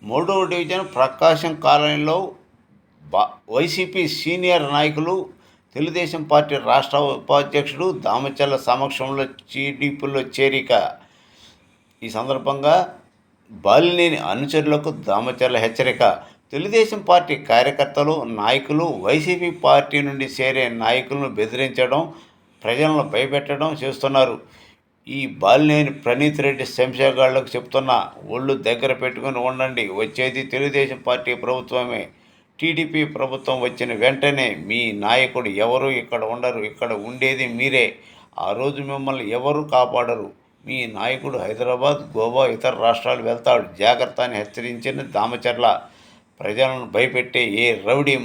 మూడవ డివిజన్ ప్రకాశం కాలనీలో YCP senior నాయకులు తెలుగుదేశం పార్టీ రాష్ట్ర ఉపాధ్యక్షుడు దామచర్ల సమక్షంలో టీడీపీలో చేరిక. ఈ సందర్భంగా బాలినేని అనుచరులకు దామచర్ల హెచ్చరిక. తెలుగుదేశం పార్టీ కార్యకర్తలు, నాయకులు వైసీపీ పార్టీ నుండి చేరే నాయకులను బెదిరించడం, ప్రజలను భయపెట్టడం చేస్తున్నారు. ఈ బాలినేని ప్రణీత్ రెడ్డి శంషాగాళ్లకు చెప్తున్నా, ఒళ్ళు దగ్గర పెట్టుకుని ఉండండి, వచ్చేది తెలుగుదేశం పార్టీ ప్రభుత్వమే. టీడీపీ ప్రభుత్వం వచ్చిన వెంటనే మీ నాయకుడు ఎవరు ఇక్కడ ఉండరు, ఇక్కడ ఉండేది మీరే. ఆ రోజు మిమ్మల్ని ఎవరు కాపాడరు. మీ నాయకుడు హైదరాబాద్, గోవా, ఇతర రాష్ట్రాలు వెళ్తాడు, జాగ్రత్త అని హెచ్చరించిన దామచర్ల ప్రజలను భయపెట్టే ఏ రౌడీ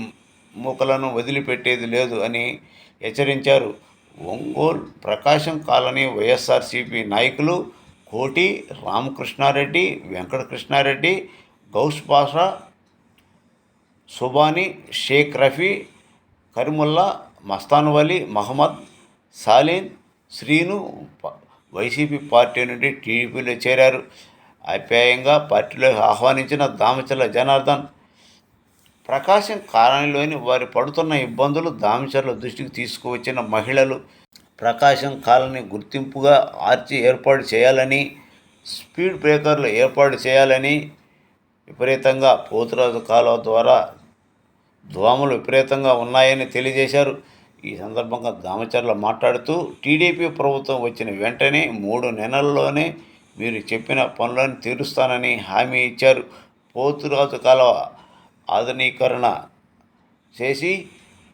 మూకలను వదిలిపెట్టేది లేదు అని హెచ్చరించారు. ఒంగోలు ప్రకాశం కాలనీ వైఎస్ఆర్సీపీ నాయకులు కోటి రామకృష్ణారెడ్డి, వెంకటకృష్ణారెడ్డి, గౌస్ పాషా, సుబానీ, షేక్ రఫీ, కరిముల్లా, మస్తాన్ వలీ, మహమ్మద్, సాలీన్, శ్రీను వైసీపీ పార్టీ నుండి టీడీపీలో చేరారు. ఆప్యాయంగా పార్టీలోకి ఆహ్వానించిన దామచర్ల జనార్దన్ ప్రకాశం కాలనీలోని వారి పడుతున్న ఇబ్బందులు దామచర్ల దృష్టికి తీసుకువచ్చిన మహిళలు ప్రకాశం కాలనీ గుర్తింపుగా ఆర్చి ఏర్పాటు చేయాలని, స్పీడ్ బ్రేకర్లు ఏర్పాటు చేయాలని, విపరీతంగా పోతురాజు కాలువ ద్వారా దోమలు విపరీతంగా ఉన్నాయని తెలియజేశారు. ఈ సందర్భంగా దామచర్ల మాట్లాడుతూ, టీడీపీ ప్రభుత్వం వచ్చిన వెంటనే 3 నెలల్లోనే మీరు చెప్పిన పనులను తీరుస్తానని హామీ ఇచ్చారు. పోతురాజు కాలువ ఆధునీకరణ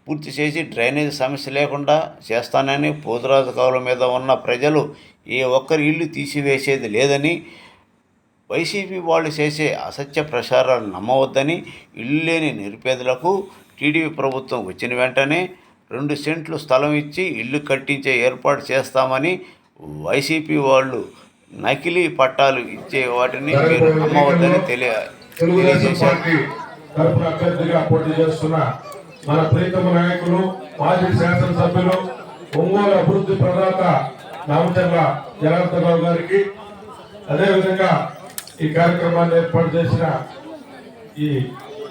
పూర్తి చేసి డ్రైనేజ్ సమస్య లేకుండా చేస్తానని, పోతురాజు కాలువ మీద ఉన్న ప్రజలు ఏ ఒక్కరి ఇల్లు తీసివేసేది లేదని, వైసీపీ వాళ్ళు చేసే అసత్య ప్రచారాలు నమ్మవద్దని, ఇల్లు లేని నిరుపేదలకు టీడీపీ ప్రభుత్వం వచ్చిన వెంటనే 2 సెంట్లు స్థలం ఇచ్చి ఇల్లు కట్టించే ఏర్పాటు చేస్తామని, వైసీపీ వాళ్ళు నకిలీ పట్టాలు ఇచ్చే వాటిని మీరు నమ్మవద్దని తెలియజేశారు. మన ప్రీతమ నాయకులు, మాజీ శాసనసభ్యులు, ఒంగోలు అభివృద్ధి ప్రదాత దామచర్ల జనార్దన్ రావు గారికి, అదేవిధంగా ఈ కార్యక్రమాన్ని ఏర్పాటు చేసిన ఈ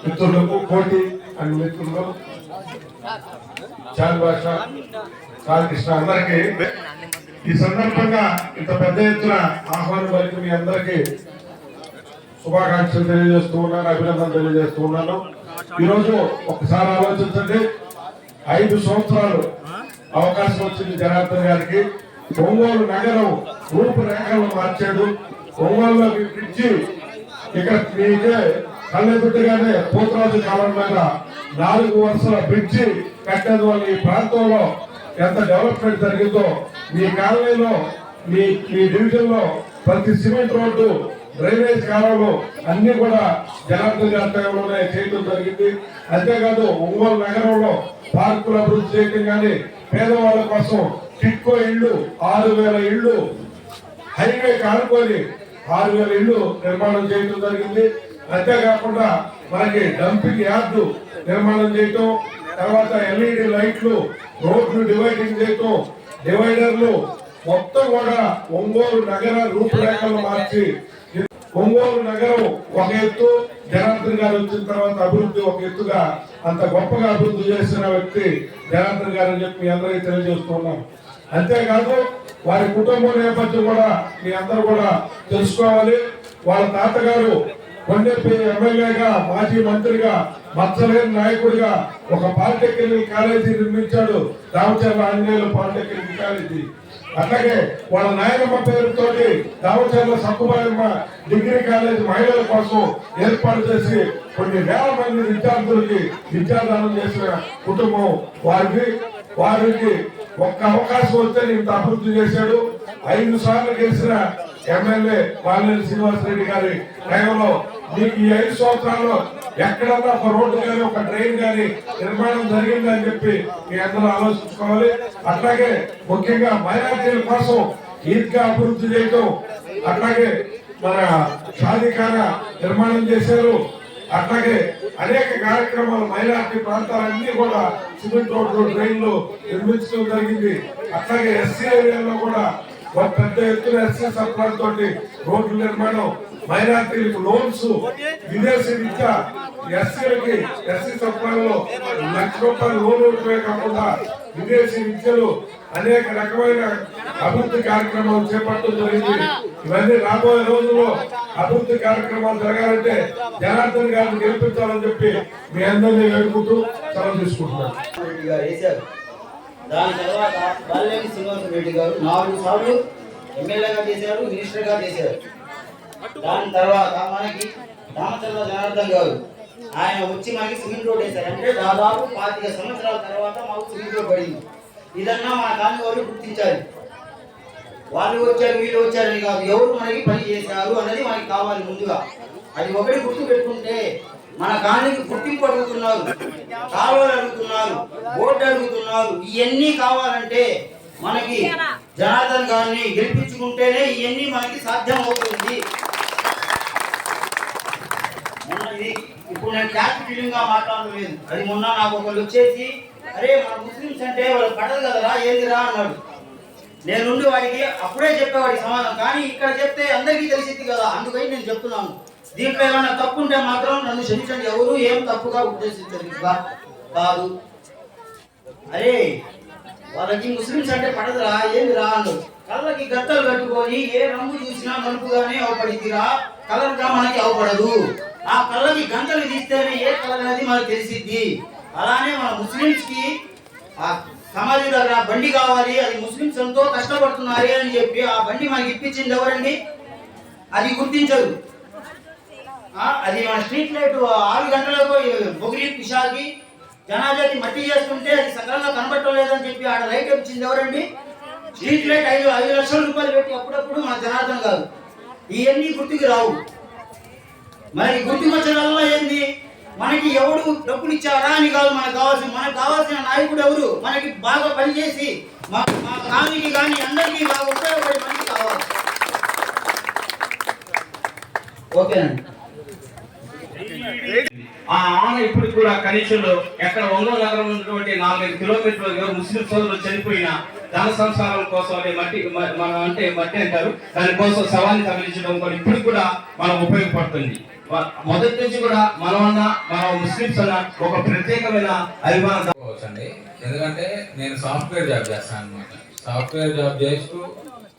మిత్రులకు, కోటి అండ్ మిత్రులు, చాన్ భాష, రామకృష్ణ అందరికీ ఈ సందర్భంగా ఇంత పెద్ద ఎత్తున ఆహ్వానం పలికి మీ అందరికీ శుభాకాంక్షలు తెలియజేస్తూ ఉన్నాను, అభినందనలు తెలియజేస్తూ ఉన్నాను. ఈరోజు ఒకసారి ఆలోచించండి, 5 సంవత్సరాలు అవకాశం వచ్చింది జనార్దన్ గారికి. ఒంగోలు నగరం రూపురేఖలను మార్చాడు. ఒంగోలులో బ్రిడ్జి ఇక్కడ మీకే కళ్ళెదుట్టుగానే పోతురాజు కాలం మీద 4 వరుసల బ్రిడ్జి కట్టేది వల్ల ఈ ప్రాంతంలో ఎంత డెవలప్మెంట్ జరిగిందో, మీ కాలనీలో, మీ డివిజన్ లో ప్రతి సిమెంట్ రోడ్డు, డ్రైనేజ్ కాలువలు అన్ని కూడా జనార్దన్ గారి టైంలోనే చేయడం జరిగింది. అంతేకాదు ఒంగోలు నగరంలో పార్కులు అభివృద్ధి చేయడం కానీ, పేదవాళ్ళ కోసం టిక్కో ఇళ్లు 6,000 ఇళ్లు, హైవే కానుకొని 6,000 ఇళ్లు నిర్మాణం చేయడం జరిగింది. అంతేకాకుండా మనకి డంపింగ్ యార్డు నిర్మాణం చేయటం, తర్వాత LED లైట్లు, రోడ్లు డివైడింగ్ చేయటం, డివైడర్లు మొత్తం కూడా ఒంగోలు నగర రూపురేఖలు మార్చి, ఒంగోలు నగరం ఒక ఎత్తు, జనార్దన్ గారు వచ్చిన తర్వాత అభివృద్ధి ఒక ఎత్తుగా అంత గొప్పగా అభివృద్ధి చేసిన వ్యక్తి జనార్దన్ గారు అని చెప్పి మీ అందరికీ తెలియజేస్తున్నాం. అంతేకాదు వారి కుటుంబ నేపథ్యం కూడా మీ అందరూ కూడా తెలుసుకోవాలి. వాళ్ళ తాతగారు కొండెపి ఎమ్మెల్యేగా, మాజీ మంత్రిగా, మచ్చలేని నాయకుడిగా ఒక పాలిటెక్నిక్ కాలేజీ నిర్మించాడు, దామచర్ల ఆంజనేయులు పాలిటెక్నిక్ కాలేజీ. అట్లాగే వాళ్ళ నాయనమ్మ పేరుతోటి దామచర్ల సక్కుబాయమ్మ డిగ్రీ కాలేజ్ మహిళల కోసం ఏర్పాటు చేసి కొన్ని వేల మంది విద్యార్థులకి విద్యాదానం చేసిన కుటుంబం వారికి ఒక్క అవకాశం వస్తే ఇంత అభివృద్ధి చేశాడు. 5 సార్లు గెలిచిన ఎమ్మెల్యే బాలినేని శ్రీనివాసరెడ్డి గారి టైంలో మీకు ఈ 5 సంవత్సరాల్లో ఎక్కడన్నా ఒక రోడ్డు కానీ, ఒక ట్రైన్ కానీ నిర్మాణం జరిగిందని చెప్పి మీ అందరూ ఆలోచించుకోవాలి. అట్లాగే ముఖ్యంగా మైనార్టీల కోసం ఈద్గా అభివృద్ధి చేయటం, అట్లాగే మన షాదీఖానా నిర్మాణం చేశారు. అట్లాగే అనేక కార్యక్రమాలు మైనార్టీ ప్రాంతాలన్నీ కూడా సిమెంట్ రోడ్లు, డ్రైన్లు నిర్మించడం జరిగింది. అట్లాగే ఎస్సీ ఏరియాలో కూడా ఒక పెద్ద ఎత్తున ఎస్సీ సప్లాన్ తోటి రోడ్ల నిర్మాణం, మైనార్టీలకు లోన్స్, విదేశీ విద్య, ఎస్సీలకి ఎస్సీ సప్లాన్లో ₹1,00,000 లోన్ ఇవ్వడమే కాకుండా విదేశీ విద్యలు అనేక రకమైన అభివృద్ధి కార్యక్రమాలు చేపట్టడం జరిగింది. ఇవన్నీ రాబోయే రోజుల్లో అభివృద్ధి కార్యక్రమాలు జరగాలంటే జనార్దన్ గారిని గెలిపించాలని చెప్పి మీ అందరినీ వేడుకుంటూ సెలవు తీసుకుంటున్నాను. దాని తర్వాత బాలినేని శ్రీనివాసరెడ్డి గారు 4 సార్లు ఎమ్మెల్యేగా చేశారు, మినిస్టర్గా చేశారు. దాని తర్వాత మనకి దామచర్ల జనార్దన్ గారు ఆయన వచ్చి మనకి సిమెంట్ రోడ్ వేశారు. అంటే దాదాపు 25 సంవత్సరాల తర్వాత మాకు సిమెంట్ రోడ్ పడింది. ఇదన్నా మన కాలనీ వాళ్ళు గుర్తించాలి. వాళ్ళు వచ్చారు వీళ్ళు వచ్చారని కాదు, ఎవరు మనకి పని చేశారు అనేది మనకి కావాలి ముందుగా. అది ఒకటి గుర్తు పెట్టుకుంటే మన కాలనీకి గుర్తింపు అడుగుతున్నారు, కాలువలు అడుగుతున్నారు, బోర్డు అడుగుతున్నారు. ఇవన్నీ కావాలంటే మనకి జనార్దన్ గారిని గెలిపించుకుంటేనే ఇవన్నీ మనకి సాధ్యం అవుతుంది. ఇప్పుడు నేను క్యాస్ట్ ఫీలింగ్ గా మాట్లాడలేదు. అది మొన్న నాకు ఒకళ్ళు వచ్చేసి, అరే మన ముస్లిమ్స్ అంటే వాళ్ళు పడదు కదరా ఏందిరా అన్నాడు. నేనుండి వాడికి అప్పుడే చెప్పేవాడికి సమాధానం, కానీ ఇక్కడ చెప్తే అందరికీ తెలిసింది కదా, అందుకని నేను చెప్తున్నాను. దీంట్లో ఏమైనా తప్పు ఉంటే మాత్రం నన్ను క్షమించండి. ఎవరు ఏం తప్పుగా ఉద్దేశించండి కాదు. అరే వాళ్ళకి ముస్లిమ్స్ అంటే పడదురా ఏందిరా అన్నాడు. కళ్ళకి గత్తలు కట్టుకొని ఏ రంగు చూసినా నలుపుగానే అవపడిద్దిరా, కలర్ గా మనకి అవపడదు. ఆ కళ్ళకి గంటలు తీస్తేనే ఏ కలర్ అనేది మనకు తెలిసిద్ది. అలానే మన ముస్లిమ్స్ కి ఆ సమాధి దగ్గర బండి కావాలి, అది ముస్లిమ్స్ ఎంతో కష్టపడుతున్నారు అని చెప్పి ఆ బండి మనకి ఇప్పించింది ఎవరండి? అది గుర్తించదు. అది మన స్ట్రీట్ లైట్ 6 గంటలకు బొగిరి పిశాకి జనాజాతి మట్టి చేస్తుంటే అది సకాలంగా కనబడటం లేదని చెప్పి ఆడ లైట్ ఇచ్చింది ఎవరండి? స్ట్రీట్ లైట్ 5 లక్షల రూపాయలు పెట్టి అప్పుడప్పుడు మన జనార్దన్ కాదు. ఇవన్నీ గుర్తుకు రావు. మరి గుర్తుకొచ్చడం ఏంది? మనకి ఎవడు డబ్బులు ఇచ్చారా అని కాదు మనకు కావాల్సిన నాయకుడు ఎవరు? మనకి బాగా పనిచేసి మా కాలనీకి కానీ అందరికీ బాగా ఉపయోగపడే మనిషి కావాలి. ఓకేనండి. ఆ ఆన ఇప్పటికి కూడా కనీసంలో ఎక్కడ ఒంగోలు నగరం ఉన్నటువంటి 4-5 కిలోమీటర్లు ముస్లిం సోదరులు చనిపోయిన ధన సంసారం కోసం అనే మట్టి మనం అంటే మట్టి అంటారు, దానికోసం శవాన్ని తరలించడం కూడా ఇప్పటికి కూడా మనం ఉపయోగపడుతుంది. మొదటి నుంచి కూడా మనం ముస్లింస్ అన్న ఒక ప్రత్యేకమైన అభిమానం. ఎందుకంటే నేను సాఫ్ట్వేర్ జాబ్ చేస్తాను అనమాట. సాఫ్ట్వేర్ జాబ్ చేస్తూ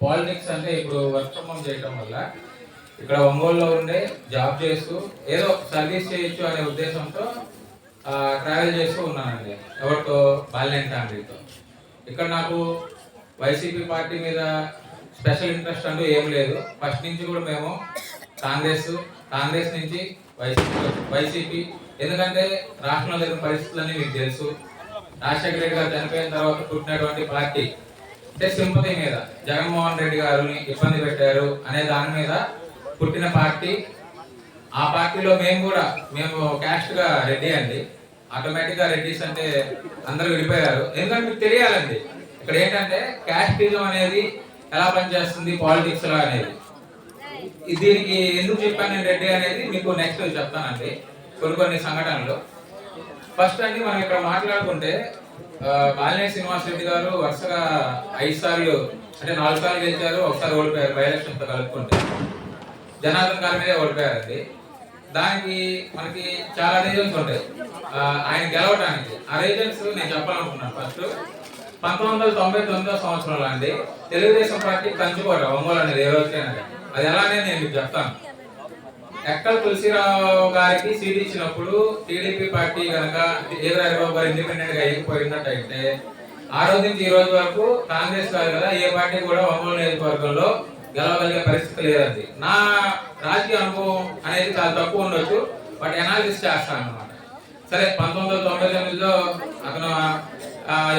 పాలిటిక్స్ అంటే ఇప్పుడు వర్క్ ఫ్రమ్ హోమ్ చేయడం వల్ల ఇక్కడ ఒంగోలులో ఉండే జాబ్ చేస్తూ ఏదో సర్వీస్ చేయొచ్చు అనే ఉద్దేశంతో ట్రావెల్ చేస్తూ ఉన్నానండి. ఎవరితో? బాలినేని ఫ్యామిలీతో. ఇక్కడ నాకు వైసీపీ పార్టీ మీద స్పెషల్ ఇంట్రెస్ట్ అంటూ ఏం లేదు. ఫస్ట్ నుంచి కూడా మేము కాంగ్రెస్ నుంచి వైసీపీ ఎందుకంటే రాష్ట్రంలో జరిగిన పరిస్థితులన్నీ మీకు తెలుసు. రాజశేఖర రెడ్డి గారు చనిపోయిన తర్వాత పుట్టినటువంటి పార్టీ అంటే సింపతి మీద జగన్మోహన్ రెడ్డి గారిని ఇబ్బంది పెట్టారు అనే దాని మీద పుట్టిన పార్టీ. ఆ పార్టీలో మేము క్యాస్ట్ గా రెడ్డి అండి. ఆటోమేటిక్ గా రెడ్డిస్ అంటే అందరూ విడిపోయారు. ఎందుకంటే మీకు తెలియాలండి ఇక్కడ ఏంటంటే క్యాస్టిజం అనేది ఎలా పనిచేస్తుంది పాలిటిక్స్ లో అనేది. దీనికి ఎందుకు చెప్పాను నేను రెడ్డి అనేది మీకు నెక్స్ట్ చెప్తానండి కొన్ని సంఘటనలు. ఫస్ట్ అండి మనం ఇక్కడ మాట్లాడుకుంటే బాలినేని శ్రీనివాసరెడ్డి గారు వరుసగా 5 సార్లు అంటే 4 సార్లు గెలిచారు, ఒకసారి ఓడిపోయారు బై ఎలక్షన్ తో కలుపుకుంటే. జనార్దన్ గారి మీదే ఓడిపోయారండి. దానికి మనకి చాలా రీజన్స్ ఉంటాయి ఆయన గెలవడానికి. ఆ రీజన్స్ నేను చెప్పాలనుకున్నాను. ఫస్ట్ 1999 సంవత్సరంలో అండి తెలుగుదేశం పార్టీ కంచుకోట ఒంగోలు అనేది ఏ రోజుకైనా అది ఎలానే నేను మీకు చెప్తాను. ఎక్కల తులసిరావు గారికి సీట్ ఇచ్చినప్పుడు టీడీపీ పార్టీ కనుక ఏదరాబాబు గారు ఇండిపెండెంట్ గా ఎగిపోయినట్టయితే ఆ రోజు నుంచి ఈ రోజు వరకు కాంగ్రెస్ కాదు కదా ఏ పార్టీ కూడా ఒంగోలు నియోజకవర్గంలో గెలవగలిగే పరిస్థితి లేదండి. నా రాజకీయ అనుభవం అనేది చాలా తక్కువ ఉండొచ్చు, బట్ అనాలిసిస్ చేస్తాను అనమాట. సరే 1999లో అతను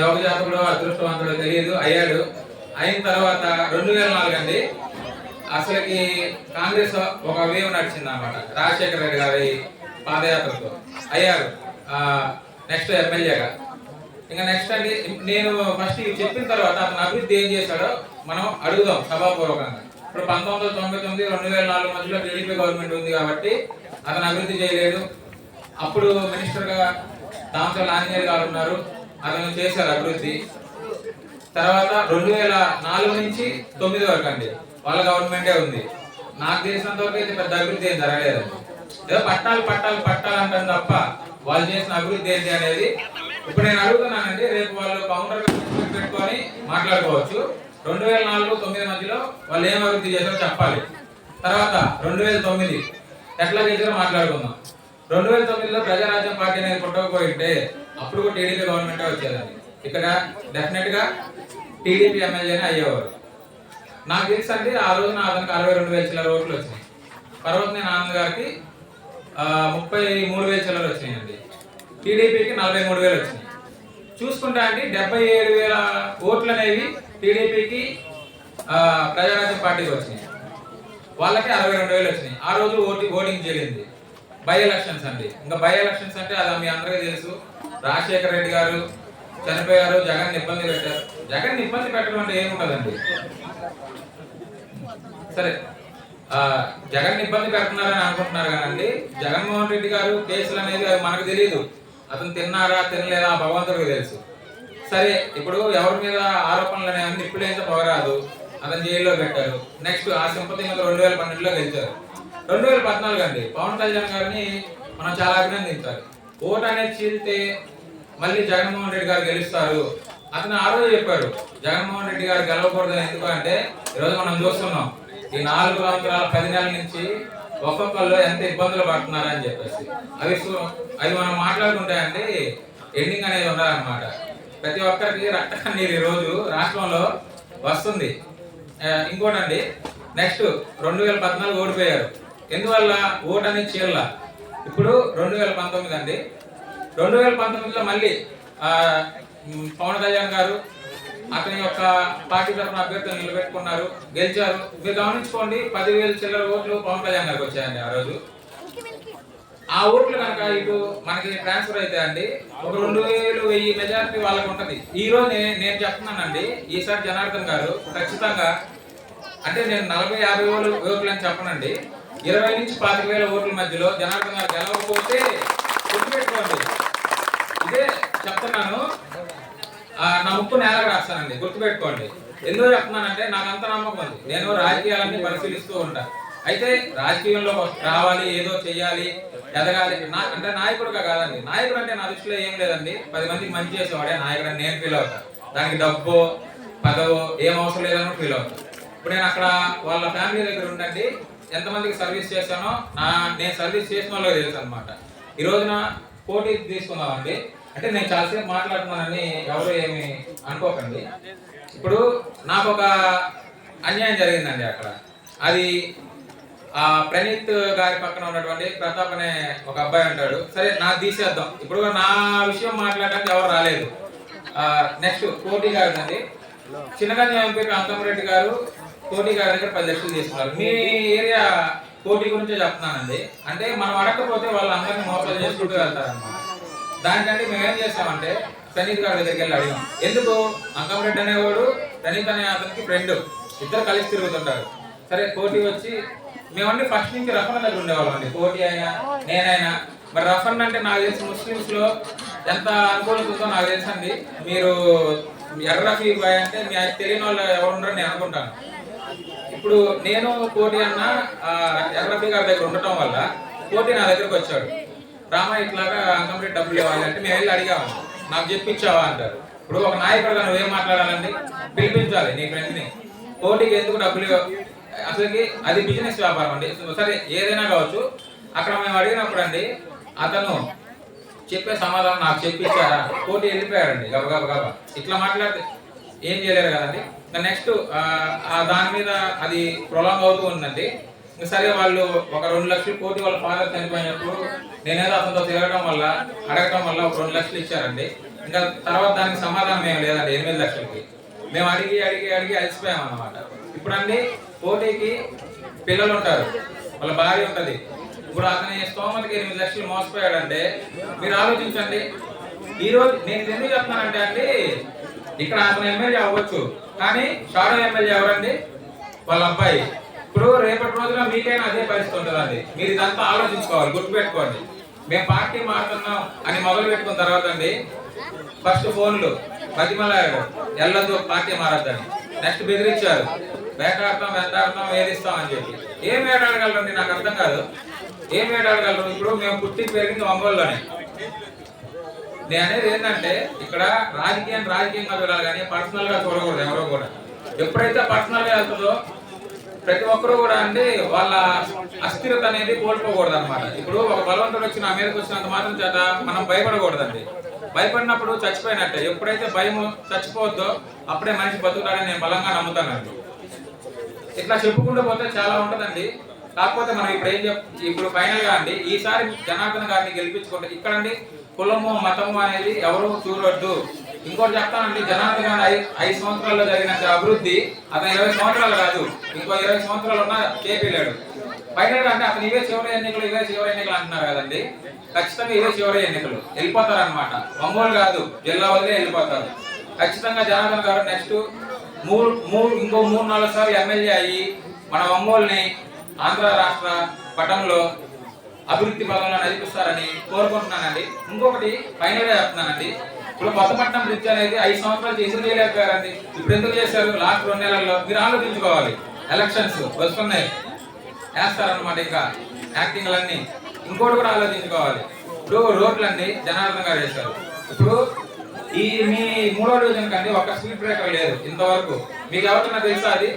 యోగ జాతకుడు అదృష్టవంతుడు తెలియదు అయ్యాడు. అయిన తర్వాత 2004 అండి అసలుకి కాంగ్రెస్ ఒక వేవ్ నడిచింది అనమాట. రాజశేఖర రెడ్డి గారి పాదయాత్రతో అయ్యారు నెక్స్ట్ ఎమ్మెల్యేగా. ఇంకా నెక్స్ట్ అండి నేను ఫస్ట్ చెప్పిన తర్వాత అతను అభివృద్ధి ఏం చేశాడో మనం అడుగుదాం సభాపూర్వకంగా. ఇప్పుడు 1999 2004 మధ్యలో టీడీపీ గవర్నమెంట్ ఉంది కాబట్టి అతను అభివృద్ధి చేయలేదు. అప్పుడు మినిస్టర్ గా దామచర్ల ఆంజనేయులు గారు ఉన్నారు, అతను చేశారు అభివృద్ధి. తర్వాత 2004 నుంచి 9 వరకు అండి వాళ్ళ గవర్నమెంటే ఉంది. నాకు తెలిసినంత వరకు అయితే పెద్ద అభివృద్ధి ఏం జరగలేదండి. ఏదో పట్టాలు అంటారు తప్ప వాళ్ళు చేసిన అభివృద్ధి ఏంటి అనేది ఇప్పుడు నేను అడుగుతున్నానండి. రేపు వాళ్ళు కౌంటర్ పెట్టుకొని మాట్లాడుకోవచ్చు. 2004-9 మధ్యలో వాళ్ళు ఏం అభివృద్ధి చేశారో చెప్పాలి. తర్వాత 2009 ఎట్లా చేశారో మాట్లాడుకుందాం. 2009లో ప్రజారాజ్యం పార్టీ అనేది పుట్టకపోయింటే అప్పుడు కూడా టీడీపీ గవర్నమెంటే వచ్చేదండి. ఇక్కడ డెఫినెట్ గా టీడీపీ ఎమ్మెల్యేనే అయ్యేవారు. నాకు తెలుసు అండి ఆ రోజున అతనికి 62,000 చిల్లర ఓట్లు వచ్చినాయి. పర్వతనేని ఆనంద్ గారికి 33,000 చిల్లర వచ్చినాయండి. టీడీపీకి 43,000 వచ్చినాయి. చూసుకుంటా అండి 77,000 ఓట్లు అనేవి టీడీపీకి ప్రజారాజ్యం పార్టీకి వచ్చినాయి. వాళ్ళకి 62,000 వచ్చినాయి. ఆ రోజు ఓటింగ్ జరిగింది. బై ఎలక్షన్స్ అండి. ఇంకా బై ఎలక్షన్స్ అంటే అది మీ అందరికీ తెలుసు. రాజశేఖర రెడ్డి గారు చనిపోయారు, జగన్ ఇబ్బంది పెట్టారు. జగన్ ఇబ్బంది పెట్టడం అంటే ఏముంటదండి. సరే జగన్ ఇబ్బంది పెడుతున్నారని అనుకుంటున్నారు కదండి. జగన్మోహన్ రెడ్డి గారు కేసులు అనేది అది మనకు తెలియదు. అతను తిన్నారా తినలేదా భగవంతుడికి తెలుసు. సరే ఇప్పుడు ఎవరి మీద ఆరోపణలు అనేవి ఇప్పుడు అయితే పోరాదు. అతను జైల్లో పెట్టారు. నెక్స్ట్ ఆ సింపతి మీద 2012లో గెలిచారు. 2014 అండి పవన్ కళ్యాణ్ గారిని మనం చాలా అభినందించాలి. ఓటు అనేది చీల్తే మళ్ళీ జగన్మోహన్ రెడ్డి గారు గెలుస్తారు. అతను ఆ రోజు చెప్పారు జగన్మోహన్ రెడ్డి గారు గెలవకూడదని. ఎందుకు అంటే ఈరోజు మనం చూస్తున్నాం ఈ 4 సంవత్సరాల 10 నెలల నుంచి ఒక్కొక్కళ్ళు ఎంత ఇబ్బందులు పడుతున్నారని చెప్పేసి అవి మనం మాట్లాడుకుంటే అంటే ఎండింగ్ అనేది ఉండాలన్నమాట. ప్రతి ఒక్కరికి రక్త కన్నీరు ఈ రోజు రాష్ట్రంలో వస్తుంది. ఇంకోటండి నెక్స్ట్ 2014 ఓడిపోయారు. ఎందువల్ల ఓటు అనేది చీల. ఇప్పుడు 2019 అండి. 2019లో మళ్ళీ పవన్ కళ్యాణ్ గారు అతని యొక్క పార్టీ తరఫున అభ్యర్థులు నిలబెట్టుకున్నారు, గెలిచారు. మీరు గమనించుకోండి 10,000 చిల్లర ఓట్లు పవన్ కళ్యాణ్ గారికి వచ్చాయండి ఆ రోజు. ఆ ఓట్లు కనుక ఇటు మనకి ట్రాన్స్ఫర్ అయితే అండి ఒక 2,000-1000 మెజారిటీ వాళ్ళకి ఉంటది. ఈ రోజు నేను చెప్తున్నానండి ఈసారి జనార్దన్ గారు ఖచ్చితంగా అంటే నేను 40-50 ఓట్లు అని చెప్పనండి, 20,000-25,000 ఓట్ల మధ్యలో జనార్దన్ గారు గెలవకపోతే గుర్తుపెట్టుకోండి. ఇదే చెప్తున్నాను, నా ముక్కు నేలకు రాస్తానండి, గుర్తుపెట్టుకోండి. ఎందుకు చెప్తున్నానంటే నాకు అంత నమ్మకం ఉంది. నేను రాజకీయాలన్నీ పరిశీలిస్తూ ఉంటా. అయితే రాజకీయంలో రావాలి, ఏదో చెయ్యాలి, ఎదగాలి. అంటే నాయకుడుగా కాదండి. నాయకుడు అంటే నా దృష్టిలో ఏం లేదండి, 10 మందికి మంచి చేసేవాడే నాయకుడు అని నేను ఫీల్ అవుతాను. దానికి డబ్బో పదవో ఏం అవసరం లేదని ఫీల్ అవుతాను. ఇప్పుడు నేను అక్కడ వాళ్ళ ఫ్యామిలీ దగ్గర ఉండండి ఎంతమందికి సర్వీస్ చేశానో నేను సర్వీస్ చేసిన వాళ్ళకి తెలుసు అనమాట. ఈ రోజున పోటీ తీసుకుందామండి. అంటే నేను చాలాసేపు మాట్లాడుతున్నానని ఎవరు ఏమి అనుకోకండి. ఇప్పుడు నాకు ఒక అన్యాయం జరిగిందండి అక్కడ. అది ప్రణీత్ గారి పక్కన ఉన్నటువంటి ప్రతాప్ అనే ఒక అబ్బాయి అంటాడు. సరే నాకు తీసేద్దాం, ఇప్పుడు నా విషయం మాట్లాడడానికి ఎవరు రాలేదు. నెక్స్ట్ కోటి గారు అండి, చిన్నగంజ ఎంపీ అంకమరెడ్డి గారు కోటి గారి దగ్గర 10 లక్షలు తీసుకున్నారు. మీ ఏరియా కోటి గురించే చెప్తున్నానండి. అంటే మనం అడగకపోతే వాళ్ళు అందరినీ మోసాలు చేసుకుంటూ వెళ్తారన్నమాట. దానికంటే మేము ఏం చేస్తామంటే ప్రణీత్ గారి దగ్గరికి వెళ్ళి అడిగాం. ఎందుకు అంకమరెడ్డి అనేవాడు ప్రణీత్ అనే అతనికి ఫ్రెండ్, ఇద్దరు కలిసి తిరుగుతుంటారు. సరే కోటి వచ్చి మేమన్నీ ఫస్ట్ నుంచి రఫన్ దగ్గర ఉండేవాళ్ళం అండి, కోటి అయినా నేనైనా. మరి రఫన్ అంటే నాకు తెలిసి ముస్లిమ్స్ లో ఎంత అనుకూలత ఉందో నాకు తెలుసండి. మీరు ఎర్ర రఫీ బాయ్ అంటే మీ తెలియని వాళ్ళు ఎవరు ఉండరని నేను అనుకుంటాను. ఇప్పుడు నేను కోటి అన్న ఎర్ర రఫీ గారి దగ్గర ఉండటం వల్ల కోటి నా దగ్గరకు వచ్చాడు. రామా ఇట్లాగా అంకంప్లీట్ డబ్బులు ఇవ్వాలి అంటే మేము వెళ్ళి అడిగాము, నాకు చెప్పించావా అంటారు. ఇప్పుడు ఒక నాయకుడుగా నువ్వేం మాట్లాడాలండి, పిలిపించాలి నీ ఫ్రెండ్ని. కోటికి ఎందుకు డబ్బులు అసలుకి అది బిజినెస్ వ్యాపారం అండి. సరే ఏదైనా కావచ్చు. అక్కడ మేము అడిగినప్పుడు అండి అతను చెప్పే సమాధానం నాకు చెప్పించారా, కోటి వెళ్ళిపోయారండి గబగబా. ఇట్లా మాట్లాడితే ఏం చేయలేరు కదండి. నెక్స్ట్ దాని మీద అది ప్రొలాంగ్ అవుతూ ఉందండి. సరే వాళ్ళు ఒక 2 లక్షలు కోటి వాళ్ళ ఫాదర్ చనిపోయినప్పుడు నేనేదో అతనితో తిరగడం వల్ల అడగటం వల్ల ఒక 2 లక్షలు ఇచ్చారండి. ఇంకా తర్వాత దానికి సమాధానం ఏం లేదండి. 8 లక్షలకి మేము అడిగి అడిగి అడిగి అలసిపోయాం అన్నమాట. ఇప్పుడు అండి కోటికి పిల్లలు ఉంటారు, వాళ్ళ భార్య ఉంటుంది. ఇప్పుడు అతని స్తోమతకి 8 లక్షలు మోసపోయాడంటే మీరు ఆలోచించండి. ఈరోజు నేను ఎందుకు చెప్తున్నానంటే అండి, ఇక్కడ అతను ఎమ్మెల్యే అవ్వచ్చు, కానీ షాడో ఎమ్మెల్యే ఎవరండి, వాళ్ళ అబ్బాయి. ఇప్పుడు రేపటి రోజున మీకైనా అదే పరిస్థితి ఉంటుందండి. మీరు ఇదంతా ఆలోచించుకోవాలి, గుర్తుపెట్టుకోండి. మేము పార్టీ మారుతున్నాం అని మొదలు పెట్టుకున్న తర్వాత అండి ఫస్ట్ ఫోన్లు బతిమలాడు వెళ్ళొద్దు పార్టీ మారద్దని. నెక్స్ట్ బెదిరించారు, వేటాడతాం వెంటాడతాం వేధిస్తామని చెప్పి. ఏం వేటాడగలరండి నాకు అర్థం కాదు. ఏం వేటాడగలరు? ఇప్పుడు మేము పుట్టి పెరిగింది ఒంగోలులోనే. నేను అనేది ఏంటంటే ఇక్కడ రాజకీయంగా చూడాలి కానీ పర్సనల్ గా చూడకూడదు ఎవరో కూడా. ఎప్పుడైతే పర్సనల్ గా వెళ్తుందో ప్రతి ఒక్కరు కూడా అండి వాళ్ళ అస్థిరత అనేది కోల్పోకూడదు అనమాట. ఇప్పుడు ఒక బలవంతుడు వచ్చి నా మీదకి వచ్చినంత మాత్రం చేత మనం భయపడకూడదండి. భయపడినప్పుడు చచ్చిపోయినట్టే. ఎప్పుడైతే భయం చచ్చిపోవద్దో అప్పుడే మనిషి బతుకుతాడని నేను బలంగా నమ్ముతానండి. ఇట్లా చెప్పుకుంటూ పోతే చాలా ఉంటదండి. కాకపోతే మనం ఇప్పుడు ఫైనల్ గా అండి ఈసారి జనార్దన్ గారిని గెలిపించుకుంటే ఇక్కడండి కులము మతము అనేది ఎవరు చూడొద్దు. ఇంకోటి చెప్తానండి, జనార్దన్ గారి 5 సంవత్సరాల్లో జరిగినంత అభివృద్ధి అతను 20 సంవత్సరాలు కాదు, ఇంకో 20 సంవత్సరాలు ఉన్నా చేయలేడు. ఫైనల్ గా అంటే అతను ఇవే చివరి ఎన్నికలు అంటున్నారు కదండి. ఖచ్చితంగా ఇవే చివరి ఎన్నికలు వెళ్ళిపోతారు అనమాట. ఒంగోలు కాదు జిల్లా వదిలే వెళ్ళిపోతారు. ఖచ్చితంగా జనార్దన్ గారు నెక్స్ట్ ఇంకో 3-4 సార్లు ఎమ్మెల్యే అయ్యి మన ఒంగోలుని ఆంధ్ర రాష్ట్ర పటంలో అభివృద్ధి పదంలో నడిపిస్తారని కోరుకుంటున్నానండి. ఇంకొకటి ఫైనల్ గా చెప్తున్నానండి, ఇప్పుడు కొత్తపట్నం బ్రిడ్జ్ అనేది 5 సంవత్సరాలు ఎందుకు చేయలేకపోయారండి. ఇప్పుడు ఎందుకు చేశారు? లాస్ట్ 2 నెలల్లో మీరు ఆలోచించుకోవాలి. ఎలక్షన్స్ వస్తున్నాయి, వేస్తారనమాట ఇంకా యాక్టింగ్లన్నీ. ఇంకోటి కూడా ఆలోచించుకోవాలి. ఇప్పుడు రోడ్లన్నీ జనార్దన్ గారు వేశారు. ఇప్పుడు మీ 3వ డివిజన్ కండి ఒక స్పీడ్ బ్రేకర్ లేదు ఇంతవరకు. మీకు ఎవరికైనా తెలుసా అది?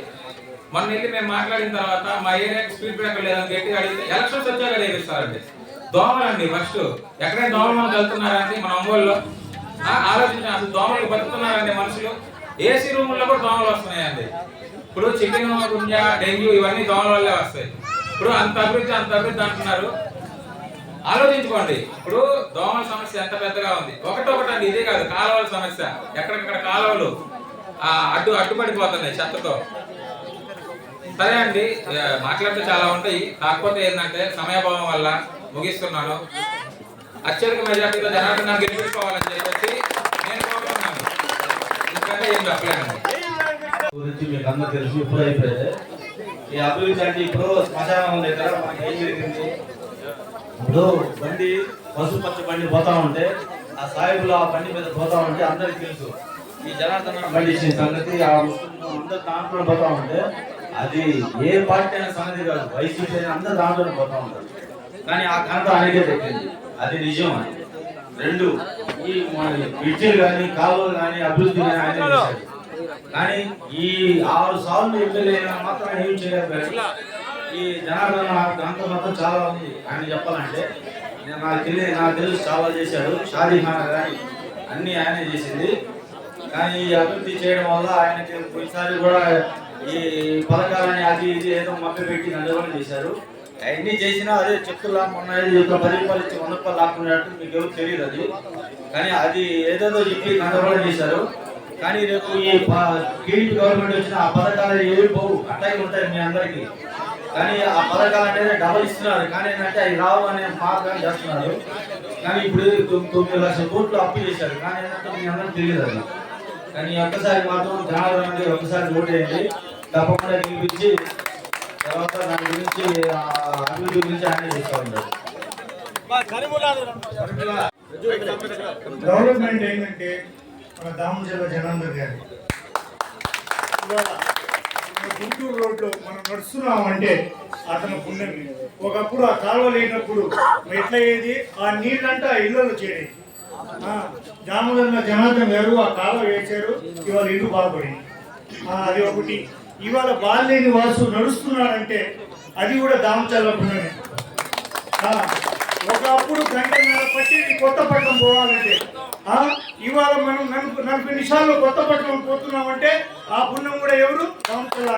మొన్న వెళ్ళి మేము మాట్లాడిన తర్వాత మా ఏరియాకి స్పీడ్ బ్రేకర్ లేదని గట్టిగా అడిగితే ఎలక్షన్స్ వచ్చాక లేపిస్తారండి. దోమలండి ఫస్ట్ ఎక్కడైనా దోమలు మనం వెళ్తున్నారండి మన ఒంగోలులో ఆలోచించిన అసలు దోమలు బతుకుతున్నారండి మనుషులు. ఏసీ రూముల్లో కూడా దోమలు వస్తున్నాయండి. ఇప్పుడు చికెన్ గుంజ డెంగ్యూ ఇవన్నీ దోమల వల్లే వస్తాయి. ఇప్పుడు అంత అభివృద్ధి అంటున్నారు. ఆలోచించుకోండి. ఇప్పుడు దోమల సమస్య ఎంత పెద్దగా ఉంది. ఒకటండి ఇదే కాదు, కాలువల సమస్య. ఎక్కడికక్కడ కాలువలు అడ్డుపడిపోతున్నాయి చెత్తతో. సరే అండి, మాట్లాడితే చాలా ఉంటాయి. కాకపోతే ఏంటంటే సమయభావం వల్ల ముగిస్తున్నాను. అత్యధిక మెజార్టీతో జనార్దన్ గారిని గెలిపించుకోవాలని చెప్పి నేను కోరుతున్నాను. ఎందుకంటే ఏం చెప్పలేనండి. గురించి మీకు అందరూ తెలుసు. ఇప్పుడు అయిపోయింది ఈ అభివృద్ధి అంటే ఇప్పుడు శ్మశానం దగ్గర మనకి ఏం జరిగింది. ఇప్పుడు బండి పసుపచ్చ బండి పోతా ఉంటే ఆ సాయిబులు ఆ బండి మీద పోతా ఉంటే అందరికి తెలుసు. ఈ జనార్దన్ బండి ఇచ్చిన సంగతి ఆ ముస్లింలు అందరు దాంట్లో పోతా ఉంటే అది ఏ పార్టీ అయిన సంగతి కాదు, వైసీపీ అయినా అందరు దాంట్లోనే పోతా ఉంటారు. కానీ ఆ ఘనత అనేదే దక్కింది, అది నిజం. 2 ఈ బ్రిడ్జిలు కానీ కాలువలు కానీ అభివృద్ధి కానీ ఆయన చేశాడు. కానీ ఈ 6 సార్లు ఎమ్మెల్యే మాత్రం ఏం చేయలేకపోయాడు. ఈ జనార్దన్ దాంట్లో మాత్రం చాలా ఉంది ఆయన చెప్పాలంటే. నాకు తెలుసు చాలా చేశాడు. షాదీఖానా కానీ అన్ని ఆయనే చేసింది. కానీ ఈ అభివృద్ధి చేయడం వల్ల ఆయనకి పోయినసారి కూడా ఈ పథకాలని అది ఇది ఏదో మభ్య పెట్టి నడవడం చేశారు. అవన్నీ చేసినా అదే చెప్తున్నా మొన్న 10 రూపాయలు ఇచ్చి 100 రూపాయలు లాక్కున్నట్టు మీకు ఎవరు తెలియదు అది. కానీ అది ఏదేదో చెప్పి నడవడం చేశారు. కానీ రేపు ఈ టీడీపీ గవర్నమెంట్ వచ్చిన ఆ పథకాలు ఏవి పోవు, అట్లాగే ఉంటాయి మీ అందరికీ. కానీ ఆ పథకాలు అనేది డబల్ ఇస్తున్నారు. కానీ ఏంటంటే అవి రావు అనే మార్గాన్ని చేస్తున్నారు. కానీ ఇప్పుడు 9 లక్షల కోట్లు అప్పు చేశారు. కానీ ఏంటంటే మీ అందరికీ తెలియదు అది. కానీ ఒక్కసారి మాత్రం జనార్దన్ గారు ఒక్కసారి ఓటేయండి, తప్పకుండా గెలిపించి తర్వాత దాని గురించి అభివృద్ధి గురించి ఆయన చేస్తూ ఉంటారు. డెవలప్మెంట్ ఏంటంటే మన దామచర్ల జనార్దన్ గారి గుంటూరు రోడ్లో మనం నడుస్తున్నామంటే అతను పుణ్యం. ఒకప్పుడు ఆ కాలువ లేనప్పుడు ఎట్లా అయ్యేది, ఆ నీళ్ళంటే ఆ ఇళ్ళలో చేరేది. జనార్దన్ గారు ఆ కాలువ వేశారు, ఇవాళ ఇల్లు బాగుపడింది. అది ఒకటి. ఇవాళ బాలేని వాసు నడుస్తున్నాడంటే అది కూడా దామచర్ల పుణ్యమే. ఒకప్పుడు గంటన్నర పట్టి కొత్తపట్నం పోవాలంటే ఇవాళ మనం 40 నిమిషాల్లో కొత్తపట్నం పోతున్నామంటే ఆ పుణ్యం కూడా ఎవరు? దామచర్ల.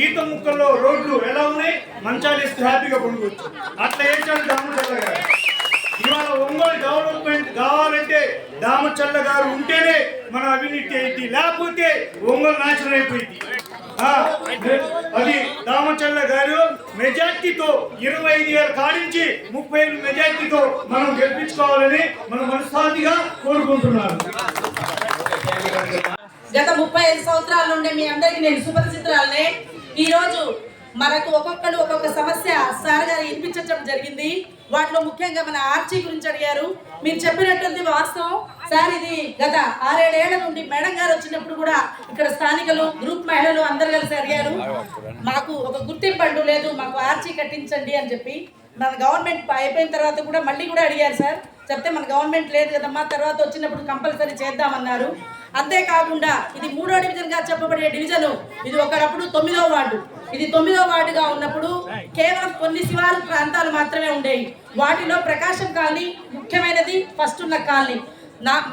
ఈత ముక్కల్లో రోడ్లు ఎలా ఉన్నాయి, మంచాలు వేస్తే హ్యాపీగా పడుకోవచ్చు. అట్లా వేసాడు దామచర్ల గారు. ఇవాళ ఒంగోలు డెవలప్మెంట్ కావాలంటే దామచర్ల గారు ఉంటేనే మన అవినీతి అయింది, లేకపోతే ఒంగోలు నాశనం అయిపోయింది. అది దామచర్ల గారు మెజార్టీతో 25 కాడించి 30 మెజార్టీతో మనం గెలిపించుకోవాలని మనం మనస్ఫూర్తిగా కోరుకుంటున్నాను. గత 35 సంవత్సరాల నుండి మీ అందరికీ నేను సుపరిచితురాలనే. ఈరోజు మనకు ఒక్కొక్కరు ఒక్కొక్క సమస్య సార్ గారు వినిపించడం జరిగింది. వాటిలో ముఖ్యంగా మన ఆర్చీ గురించి అడిగారు. మీరు చెప్పినట్టుంది వాస్తవం సార్. ఇది గత 6-7 ఏళ్ల నుండి మేడం గారు వచ్చినప్పుడు కూడా ఇక్కడ స్థానికులు గ్రూప్ మహిళలు అందరు కలిసి అడిగారు, మాకు ఒక గుర్తింపు అంటూ లేదు, మాకు ఆర్చీ కట్టించండి అని చెప్పి. మన గవర్నమెంట్ అయిపోయిన తర్వాత కూడా మళ్ళీ కూడా అడిగారు సార్. చెప్తే మన గవర్నమెంట్ లేదు కదమ్మా, తర్వాత వచ్చినప్పుడు కంపల్సరీ చేద్దామన్నారు. అంతేకాకుండా ఇది 3వ డివిజన్గా చెప్పబడే డివిజను. ఇది ఒకప్పుడు 9వ వార్డు. ఇది 9వ వార్డుగా ఉన్నప్పుడు కేవలం కొన్ని శివారు ప్రాంతాలు మాత్రమే ఉండేవి. వాటిలో ప్రకాశం కాలనీ ముఖ్యమైనది, ఫస్ట్ ఉన్న కాలనీ.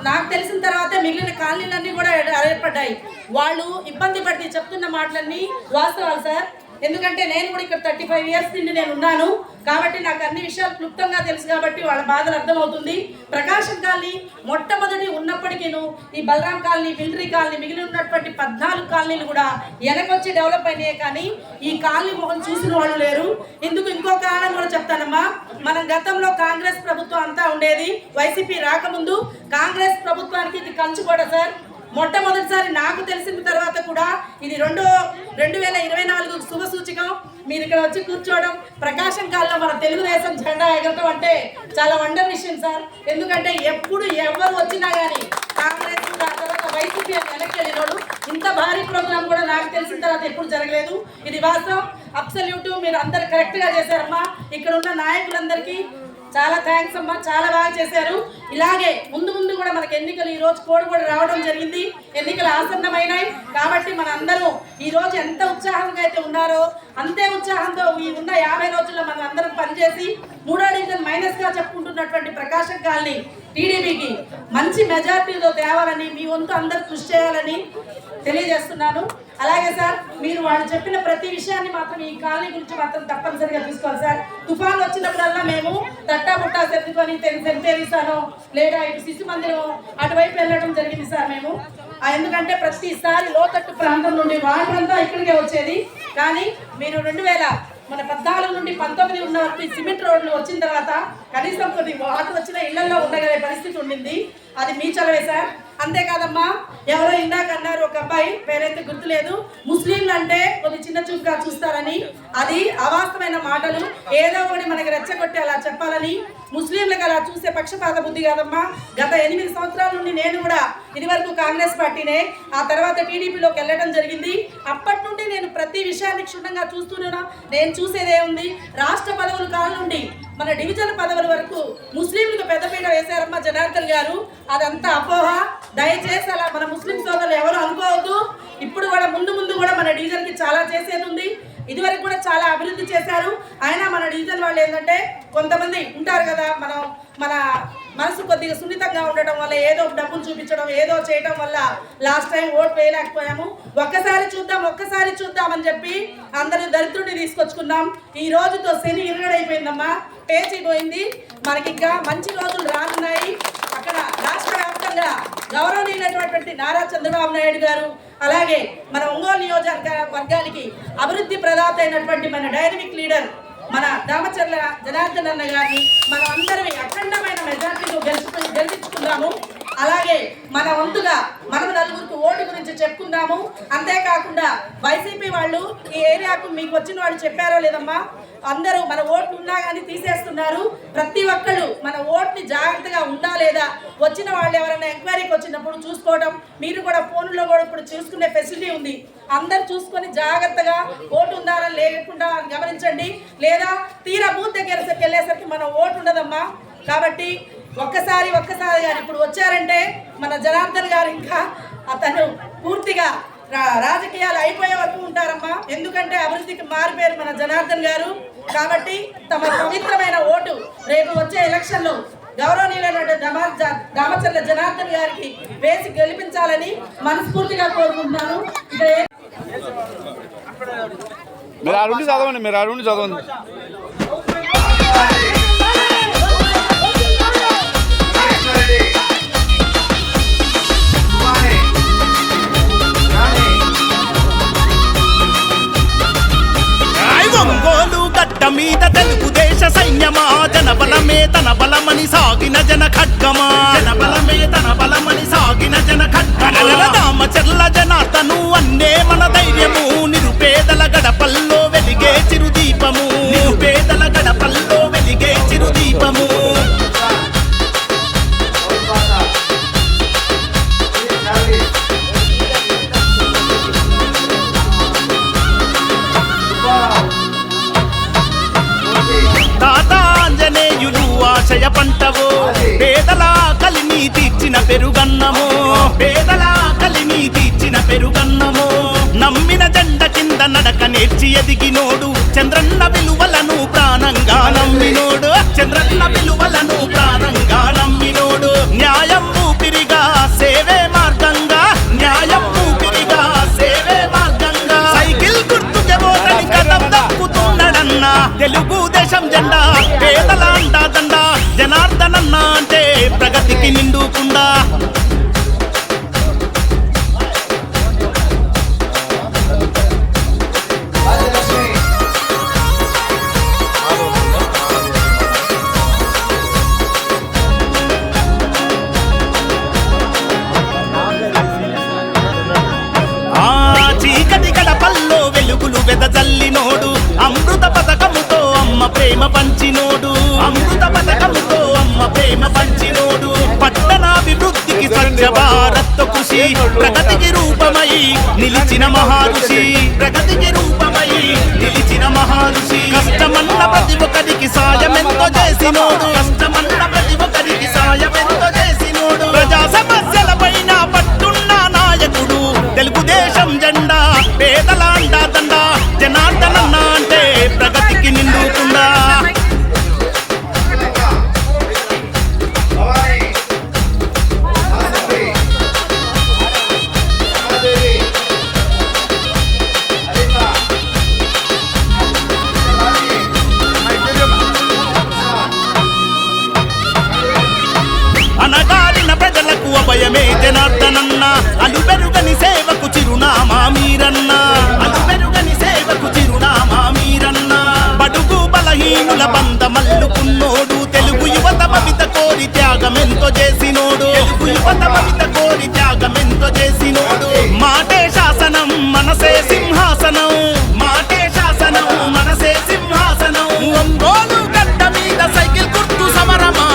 నాకు తెలిసిన తర్వాతే మిగిలిన కాలనీలన్నీ కూడా ఏర్పడ్డాయి. వాళ్ళు ఇబ్బంది పడి చెప్తున్న మాటలన్నీ వాస్తవాలు సార్. ఎందుకంటే నేను కూడా ఇక్కడ 35 ఇయర్స్ నుండి నేను ఉన్నాను కాబట్టి నాకు అన్ని విషయాలు క్లుప్తంగా తెలుసు కాబట్టి వాళ్ళ బాధలు అర్థమవుతుంది. ప్రకాశం కాలనీ మొట్టమొదటి ఉన్నప్పటికీను ఈ బలరాం కాలనీ, మిలిటరీ కాలనీ, మిగిలి ఉన్నటువంటి 14 కాలనీలు కూడా వెనకొచ్చి డెవలప్ అయినాయి. కానీ ఈ కాలనీ మొహం చూసిన వాళ్ళు లేరు. ఇంకో కారణం కూడా చెప్తానమ్మా. మనం గతంలో కాంగ్రెస్ ప్రభుత్వం అంతా ఉండేది. వైసీపీ రాకముందు కాంగ్రెస్ ప్రభుత్వానికి ఇది కంచుకోట సార్. మొట్టమొదటిసారి నాకు తెలిసిన తర్వాత కూడా ఇది 2024 శుభ సూచికం. మీరు ఇక్కడ వచ్చి కూర్చోవడం, ప్రకాశం కాలంలో మన తెలుగుదేశం జెండా ఎగరటం అంటే చాలా వండర్ విషయం సార్. ఎందుకంటే ఎప్పుడు ఎవరు వచ్చినా కానీ కాంగ్రెస్ తర్వాత వైసీపీ వెనక్కి వెళ్ళినోడు ఇంత భారీ ప్రోగ్రాం కూడా నాకు తెలిసిన తర్వాత ఎప్పుడు జరగలేదు. ఇది వాస్తవం. అబ్సల్యూట్ మీరు అందరు కరెక్ట్గా చేశారమ్మా. ఇక్కడ ఉన్న నాయకులందరికీ చాలా థ్యాంక్స్ అమ్మా, చాలా బాగా చేశారు. ఇలాగే ముందు కూడా మనకి ఎన్నికలు ఈ రోజు కోడ్ కూడా రావడం జరిగింది. ఎన్నికలు ఆసన్నమైనాయి కాబట్టి మన అందరూ ఈ రోజు ఎంత ఉత్సాహంగా అయితే ఉన్నారో అంతే ఉత్సాహంతో ఈ ఉన్న 50 రోజుల్లో మనం అందరం పనిచేసి 3వ డివిజన్ మైనస్గా చెప్పుకుంటున్నటువంటి ప్రకాశం కాలనీ టీడీపీకి మంచి మెజార్టీతో తేవాలని మీ వంతు అందరూ కృషి చేయాలని తెలియజేస్తున్నాను. అలాగే సార్ మీరు వాళ్ళు చెప్పిన ప్రతి విషయాన్ని మాత్రం ఈ కాలనీ గురించి మాత్రం తప్పనిసరిగా తీసుకోవాలి సార్. తుఫాన్ వచ్చినప్పుడల్లా మేము తట్టాబుట్టా సర్దుకొని సెంటేరీసానో లేదా ఇటు శిశు మందిరం అటువైపు వెళ్ళడం జరిగింది సార్ మేము. ఎందుకంటే ప్రతిసారి లోతట్టు ప్రాంతం నుండి వాటర్ అంతా ఇక్కడికే వచ్చేది. కానీ మీరు 2014 నుండి 19 ఉన్న వరకు సిమెంట్ రోడ్లు వచ్చిన తర్వాత కనీసం కొన్ని వాటర్ వచ్చిన ఇళ్లలో ఉండగలే పరిస్థితి ఉండింది. అది మీ చలవే సార్. అంతేకాదమ్మా, ఎవరో ఇందాక అన్నారు ఒక అబ్బాయి, పేరైతే గుర్తులేదు, ముస్లింలు అంటే కొద్ది చిన్న చూపుగా చూస్తారని. అది అవాస్తవమైన మాటలు. ఏదో ఒకటి మనకి రెచ్చగొట్టి అలా చెప్పాలని ముస్లింలకు అలా చూసే పక్షపాత బుద్ధి కాదమ్మా. గత 8 సంవత్సరాల నుండి నేను కూడా ఇదివరకు కాంగ్రెస్ పార్టీనే, ఆ తర్వాత టీడీపీలోకి వెళ్ళడం జరిగింది. అప్పటి నుండి నేను ప్రతి విషయాన్ని క్షుణ్ణంగా చూస్తున్నాను. నేను చూసేదే ఉంది, రాష్ట్ర పదవుల కాలం నుండి మన డివిజన్ పదవుల వరకు ముస్లింలకు పెద్దపీట వేశారమ్మా జనార్దన్ గారు. అదంతా అపోహ. దయచేసి అలా మన ముస్లిం సోదరులు ఎవరు అనుకోవద్దు. ఇప్పుడు కూడా ముందు కూడా మన డివిజన్కి చాలా చేసేది ఉంది. ఇదివరకు కూడా చాలా అభివృద్ధి చేశారు. అయినా మన డివిజన్ వాళ్ళు ఏంటంటే కొంతమంది ఉంటారు కదా, మన మనసు కొద్దిగా సున్నితంగా ఉండటం వల్ల ఏదో డబ్బులు చూపించడం, ఏదో చేయడం వల్ల లాస్ట్ టైం ఓటు వేయలేకపోయాము. ఒక్కసారి చూద్దాం అని చెప్పి అందరూ దరిద్రుడిని తీసుకొచ్చుకున్నాం. ఈ రోజుతో శని ఇరగడైపోయిందమ్మా, పేచి పోయింది. మనకి ఇంకా మంచి రోజులు రానున్నాయి. అక్కడ రాష్ట్ర వ్యాప్తంగా గౌరవనీయులైనటువంటి నారా చంద్రబాబు నాయుడు గారు, అలాగే మన ఒంగోలు నియోజకవర్గానికి అభివృద్ధి ప్రదాత అయినటువంటి మన డైనమిక్ లీడర్ మన దామచర్ల జనార్దన్ అన్న గారిని మనం అందరినీ అఖండమైన మెజార్టీతో గెలిపించుకుందాము. అలాగే మన వంతుగా మనం నలుగురికి ఓటు గురించి చెప్పుకుందాము. అంతేకాకుండా వైసీపీ వాళ్ళు ఈ ఏరియాకు మీకు వచ్చిన వాళ్ళు చెప్పారో లేదమ్మా, అందరూ మన ఓట్లు ఉన్నా కానీ తీసేస్తున్నారు. ప్రతి ఒక్కళ్ళు మన ఓట్ని జాగ్రత్తగా ఉందా లేదా, వచ్చిన వాళ్ళు ఎవరైనా ఎంక్వైరీకి వచ్చినప్పుడు చూసుకోవడం, మీరు కూడా ఫోన్లో కూడా ఇప్పుడు చూసుకునే ఫెసిలిటీ ఉంది. అందరు చూసుకొని జాగ్రత్తగా ఓటు ఉందా లేకుండా గమనించండి. లేదా తీరా బూత్ దగ్గరికి వెళ్ళేసరికి మన ఓటు ఉండదమ్మా. కాబట్టి ఒక్కసారి గారు ఇప్పుడు వచ్చారంటే మన జనార్దన్ గారు ఇంకా అతను పూర్తిగా రాజకీయాలు అయిపోయే వరకు ఉంటారమ్మా. ఎందుకంటే అభివృద్ధికి మారిపోయారు మన జనార్దన్ గారు. కాబట్టి తమ పవిత్రమైన ఓటు రేపు వచ్చే ఎలక్షన్లో గౌరవనీయులైన దామచర్ల జనార్దన్ గారికి వేసి గెలిపించాలని మనస్ఫూర్తిగా కోరుకుంటున్నాను. మీరు ఆ నుండి చదవండి. ఒంగోలు గడ్డ మీద తెలుగుదేశ సైన్యమా, జనబలమే తన బలమని సాగిన జన ఖడ్గమా, జనబలమే తన బలమని సాగిన జన ఖడ్గమా. దామచర్ల జనార్దను అన్నే మన ధైర్యము, నిరుపేదల గడపల్లో వెలిగే నడక నేర్చి ఎదిగినోడు చంద్రన్న విలువలను ప్రాణంగా నమ్మినోడు చంద్రన్న విలువలను ప్రాణంగా నమ్మినోడు న్యాయం ఊపిరిగా సేవే మార్గంగా న్యాయం ఊపిరిగా సేవే మార్గంగా సైకిల్ గుర్తుకే ఓటని కథం దక్కుతున్నాడన్నా తెలుగుదేశం జెండా పేదల అండా దండా జనార్దనన్న అంటే ప్రగతికి నిండుకుండా వెదజల్లినోడు అమృత పథకముతో అమ్మ ప్రేమ పంచినోడు అమృత పథకముతో అమ్మ ప్రేమ పంచినోడు పట్టణాభివృద్ధికి స్వచ్ఛ భారత్ కృషి ప్రగతికి రూపమై నిలిచిన మహారుషి ప్రగతికి రూపమై నిలిచిన మహారుషి కష్టమన్న ప్రతి ఒక్కరికి సాయమెంతో చేసినోడు కష్టమన్న ప్రతి ఒక్కరికి సాయమెంతో చేసినోడు ప్రజా సమస్యల పైన పట్టున్న నాయకుడు తెలుగుదేశం జెండా పేదల అండా దండా జనార్దనన్న అంటే ప్రగతికి నిండుకుండా అనగారిన ప్రజలకు అభయమే జనార్దనన్న అలుబెరుగని సేవకు చిరునామా మీరన్న అలుబెరుగని సేవకు చిరునామా మీరన్న బడుగు బలహీనుల బంధమల్లుకున్నోడు తెలుగు యువత భవిత కోరి త్యాగమెంతో చేసినోడు తెలుగు యువత భవిత కోరి త్యాగమెంతో చేసినోడు మాటే శాసనం మనసే సింహాసనం మాటే శాసనం మనసే సింహాసనం ఒంగోలు గడ్డ మీద సైకిల్ గుర్తు సమరమా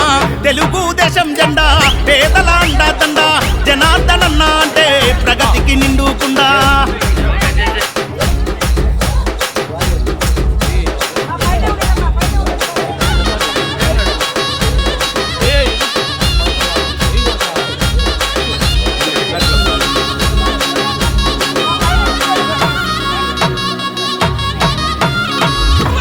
తెలుగుదేశం జెండా పేదల అండా దండా జనార్దనన్న అంటే ప్రగతికి నిండుకుండా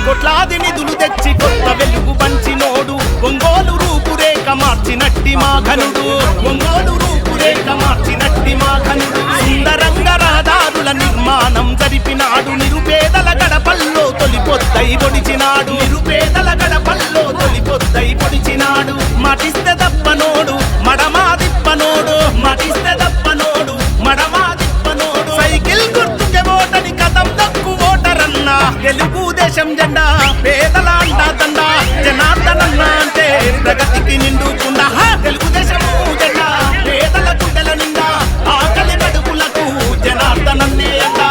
కోట్లాది నిధులు తెచ్చి కొత్త వెలుగు పంచినోడు ఒంగోలు రూపురేఖ మార్చినట్టి మాఘనుడు ఒంగోలు రూపురేఖ మార్చినట్టి మాఘనుడు సుందరంగ రహదారుల నిర్మాణం జరిపినాడు నిరుపేదల గడపల్లో తొలిపొద్దై పొడిచినాడు నిరుపేదల గడపల్లో తొలిపొద్దై పొడిచినాడు మాటిస్తే దప్పనోడు మడమా దిప్పనోడు మాటిస్తే దప్పనోడు మడమా దిప్పనోడు సైకిల్ గుర్తుకే ఓటని కథం దక్కు ఓటరన్న తెలుగుదేశం జెండా పేదల అండా దండా జనార్దనన్న అంటే ప్రగతికి నిండుకుండా తెలుగుదేశం జెండా పేదల గుండెల నిండా ఆకలి కడుపులకు జనార్దనన్నే అండా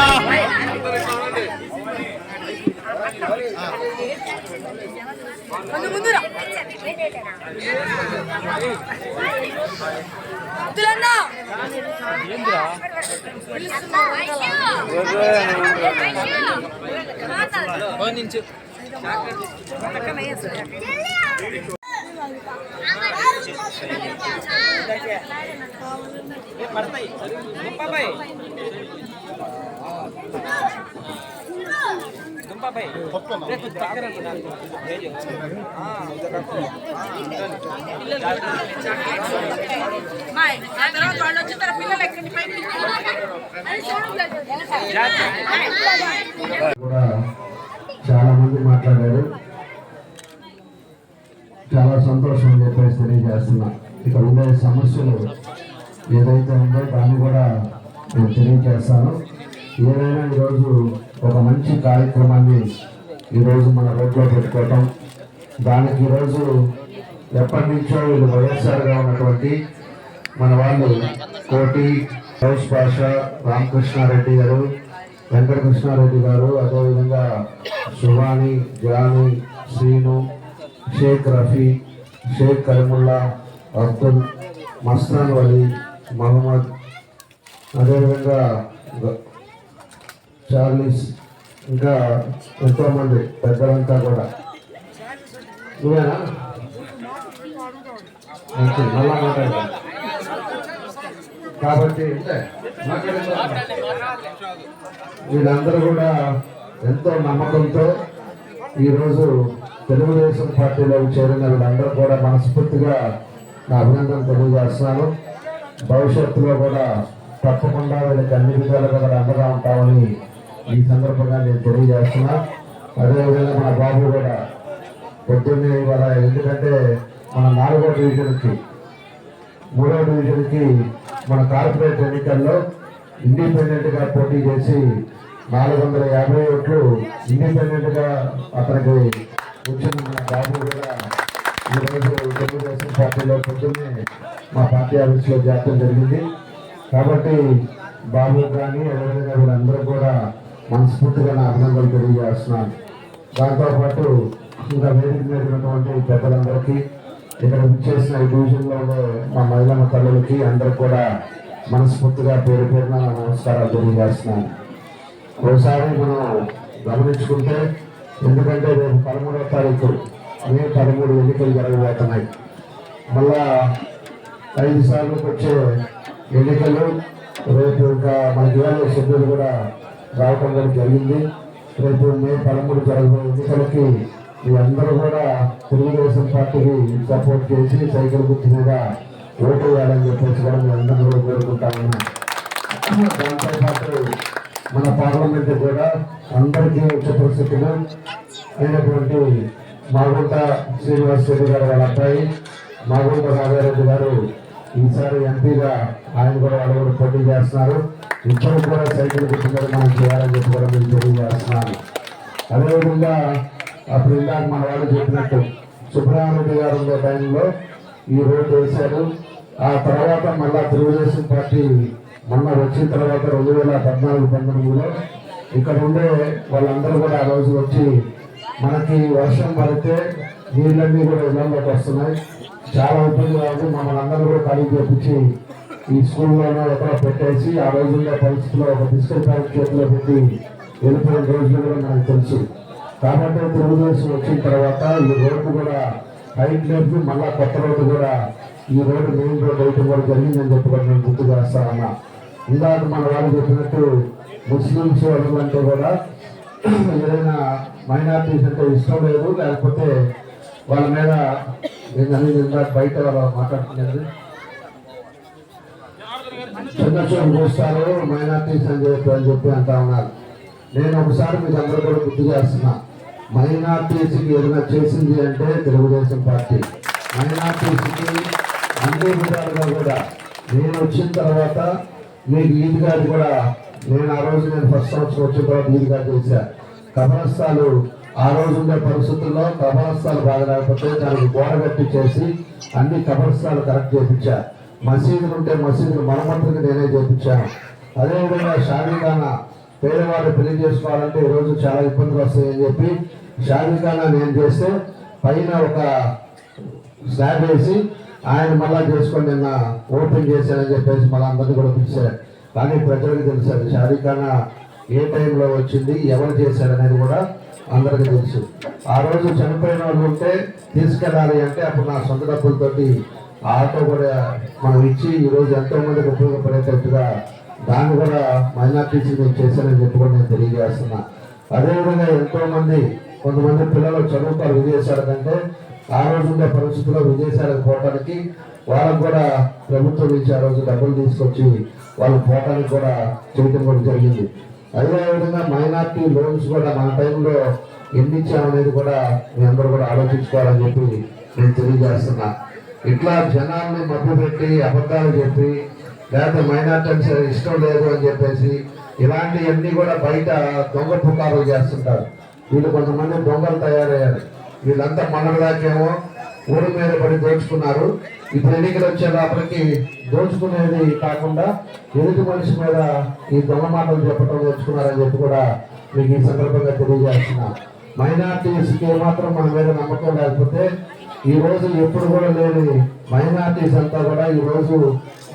కూడా చాలా మంది మాట్లాడారు. చాలా సంతోషం అని చెప్పేసి తెలియజేస్తున్నా. ఇక్కడ ఉండే సమస్యలు ఏదైతే ఉందో దాన్ని కూడా నేను తెలియజేస్తాను. ఏదైనా ఈరోజు ఒక మంచి కార్యక్రమాన్ని ఈరోజు మన రోడ్లో పెట్టుకోవటం, దానికి ఈరోజు ఎప్పటి నుంచో వీళ్ళు వైఎస్ఆర్గా ఉన్నటువంటి మన వాళ్ళు కోటి హౌస్ భాష రామకృష్ణారెడ్డి గారు, వెంకటకృష్ణారెడ్డి గారు, అదేవిధంగా సువాణి, జానీ, శ్రీను, షేక్ రఫీ, షేక్ కరీముల్లా, అబ్దుల్, మస్తాన్ వలీ, మహమ్మద్, అదేవిధంగా చార్లీస్, ఇంకా ఎంతోమంది పెద్దలంతా కూడా. నువ్వేనా మళ్ళా మాట్లాడాలి. కాబట్టి వీళ్ళందరూ కూడా ఎంతో నమ్మకంతో ఈరోజు తెలుగుదేశం పార్టీలో చేరిన వీళ్ళందరూ కూడా మనస్ఫూర్తిగా నా అభినందన తెలియజేస్తున్నాను. భవిష్యత్తులో కూడా తప్పకుండా వీళ్ళకి అన్ని విధాలుగా కూడా అండగా ఉంటామని ఈ సందర్భంగా నేను తెలియజేస్తున్నా. అదేవిధంగా మన బాబు కూడా పొద్దున్నే ఇవాళ, ఎందుకంటే మన 4వ డివిజన్కి 3వ డివిజన్కి మన కార్పొరేట్ ఎన్నికల్లో ఇండిపెండెంట్గా పోటీ చేసి 450 ఓట్లు ఇండిపెండెంట్గా అతనికి వచ్చిన మన బాబు కూడా ఈరోజు తెలుగుదేశం పార్టీలో పొద్దున్నే మా పార్టీ ఆఫీస్లో చేరడం జరిగింది. కాబట్టి బాబు కానీ అదేవిధంగా వీళ్ళందరూ కూడా మనస్ఫూర్తిగా నా అభినందనలు తెలియజేస్తున్నాను. దాంతోపాటు ఇంకా వేదిక మీద ఉన్నటువంటి పెద్దలందరికీ, ఇక్కడ విచ్చేసిన ఈ డివిజన్లో ఉండే మా మహిళా తల్లులకి అందరికి కూడా మనస్ఫూర్తిగా పేరు పేరున నమస్కారాలు తెలియజేస్తున్నాను. ఒకసారి మనం గమనించుకుంటే, ఎందుకంటే రేపు 13వ తారీఖు మే 13 ఎన్నికలు జరగబోతున్నాయి. మళ్ళా 5 సార్లకు వచ్చే ఎన్నికలు రేపు ఇంకా మనకి ఇవాళ షెడ్యూల్ కూడా రావటం కూడా జరిగింది. రేపు మే 13 జరగబోయే ఎన్నికలకి మీ అందరూ కూడా తెలుగుదేశం పార్టీకి సపోర్ట్ చేసి సైకిల్ గుర్తు మీద ఓటు వేయాలని చెప్పేసి కూడా మీ అందరూ కూడా కోరుకుంటామన్నా. దాంతోపాటు మన పార్లమెంట్ కూడా అందరికీ ఉచ్చ పరిస్థితులు అయినటువంటి మాగుంట శ్రీనివాస్ రెడ్డి గారు వాళ్ళ అబ్బాయి మాగుంట నాగారెడ్డి గారు ఈసారి ఎంపీగా ఆయన కూడా వాళ్ళు కూడా పోటీ చేస్తున్నారు. ఇద్దరు కూడా సైకిల్ గుర్తు మీద మనం చేయాలని చెప్పి కూడా మేము తెలియజేస్తున్నాను. అదేవిధంగా అప్పుడు ఇందాక మన వాళ్ళు చెప్పినట్టు సుబ్రహ్మణ్య గారు ఉండే టైంలో ఈ రోడ్డు వేశారు. ఆ తర్వాత మళ్ళా తెలుగుదేశం పార్టీ మొన్న వచ్చిన తర్వాత 2014-19లో ఇక్కడ ఉండే వాళ్ళందరూ కూడా ఆ రోజు వచ్చి మనకి వర్షం పడితే నీళ్ళన్నీ కూడా ఇళ్ళలోకి వస్తున్నాయి, చాలా ఇబ్బంది కాదు. మమ్మల్ని అందరూ కూడా ఖాళీ చేపించి ఈ స్కూల్లోనూ ఎక్కడో పెట్టేసి ఆ రోజుల్లో పరిస్థితుల్లో ఒక బిస్కెట్ ప్యాకెట్ చేతిలో పెట్టి వెళ్ళిపోయిన రోజులు కూడా మనకు తెలుసు. కాబట్టి తెలుగుదేశం వచ్చిన తర్వాత ఈ రోడ్డు కూడా హైట్ లేదు, మళ్ళా కొత్త రోడ్డు కూడా ఈ రోడ్డు మెయిన్ రోడ్డు వేయటం కూడా జరిగిందని చెప్పి కూడా నేను గుర్తు చేస్తామన్నా. ఇందాక మన వాళ్ళు చెప్పినట్టు ముస్లిమ్స్ అంటే కూడా ఏదైనా మైనార్టీస్ అంటే ఇష్టం లేదు, లేకపోతే వాళ్ళ మీద ఇందాక బయట వాళ్ళు మాట్లాడుతున్నది చిన్న చూపు చూస్తారు మైనార్టీస్ అని చెప్పి అంటా ఉన్నారు. నేను ఒకసారి మీకు అందరూ కూడా గుర్తు చేస్తున్నా, మైనార్టీస్కి ఏదైనా చేసింది అంటే తెలుగుదేశం పార్టీ. మైనార్టీస్కి అన్ని విధాలుగా కూడా నేను వచ్చిన తర్వాత మీకు ఈద్గాది కూడా నేను ఆ రోజు ఫస్ట్ సంవత్సరం వచ్చిన తర్వాత ఈద్గా చేశా. కబరస్తాలు ఆ రోజు ఉండే పరిస్థితుల్లో కబరస్తాలు బాగా లేకపోతే దానికి గోడ కట్టి చేసి అన్ని కబరస్తాలు కరెక్ట్ చేయించా. మసీదులు ఉంటే మసీదులు మరమ్మతులకు నేనే చేయించాను. అదేవిధంగా షాదీఖానా పేదవాళ్ళు పెళ్లి చేసుకోవాలంటే ఈరోజు చాలా ఇబ్బందులు వస్తాయని చెప్పి షాదీఖానా నేను చేస్తే పైన ఒక స్లాబ్ వేసి ఆయన మళ్ళా చేసుకొని నిన్న ఓపెన్ చేశానని చెప్పేసి మళ్ళీ అందరినీ కూడా పిలిచారు. కానీ ప్రజలకు తెలుసు షాదీఖానా ఏ టైంలో వచ్చింది, ఎవరు చేశారనేది కూడా అందరికీ తెలుసు. ఆ రోజు చనిపోయిన వాళ్ళు ఉంటే తీసుకెళ్ళాలి అంటే అప్పుడు నా సొంత డబ్బులతోటి ఆటో కూడా మనం ఇచ్చి ఈరోజు ఎంతో మందికి ఉపయోగపడేటట్టుగా దాన్ని కూడా మైనార్టీస్ నేను చేశానని చెప్పి కూడా నేను తెలియజేస్తున్నా. అదేవిధంగా ఎంతోమంది కొంతమంది పిల్లలు చదువుతారు విదేశాల కంటే, ఆ రోజు ఉండే పరిస్థితుల్లో విదేశాలకు పోవడానికి వాళ్ళకు కూడా ప్రభుత్వం నుంచి ఆ రోజు డబ్బులు తీసుకొచ్చి వాళ్ళు పోవడానికి కూడా చేయడం కూడా జరిగింది. అదేవిధంగా మైనార్టీ లోన్స్ కూడా మన టైంలో ఎన్ని ఇచ్చామనేది కూడా మీ అందరూ కూడా ఆలోచించుకోవాలని చెప్పి నేను తెలియజేస్తున్నా. ఇట్లా జనాల్ని మభ్యపెట్టి అబద్ధాలు చెప్పి లేకపోతే మైనార్టీ ఇష్టం లేదు అని చెప్పేసి ఇలాంటివన్నీ కూడా బయట దొంగ పుకారులు చేస్తుంటారు. వీళ్ళు కొంతమంది దొంగలు తయారయ్యారు. వీళ్ళంతా మనదాకేమో ఊరి మీద పడి దోచుకున్నారు. ఇప్పుడు ఎన్నికలు వచ్చే లోపలికి దోచుకునేది కాకుండా ఎదుటి మనిషి మీద ఈ దొంగ మాటలు చెప్పడం నేర్చుకున్నారని చెప్పి కూడా మీకు ఈ సందర్భంగా తెలియజేస్తున్నా. మైనార్టీస్కి ఏమాత్రం మన మీద నమ్మకం లేకపోతే ఈ రోజు ఎప్పుడు కూడా లేని మైనార్టీస్ అంతా కూడా ఈ రోజు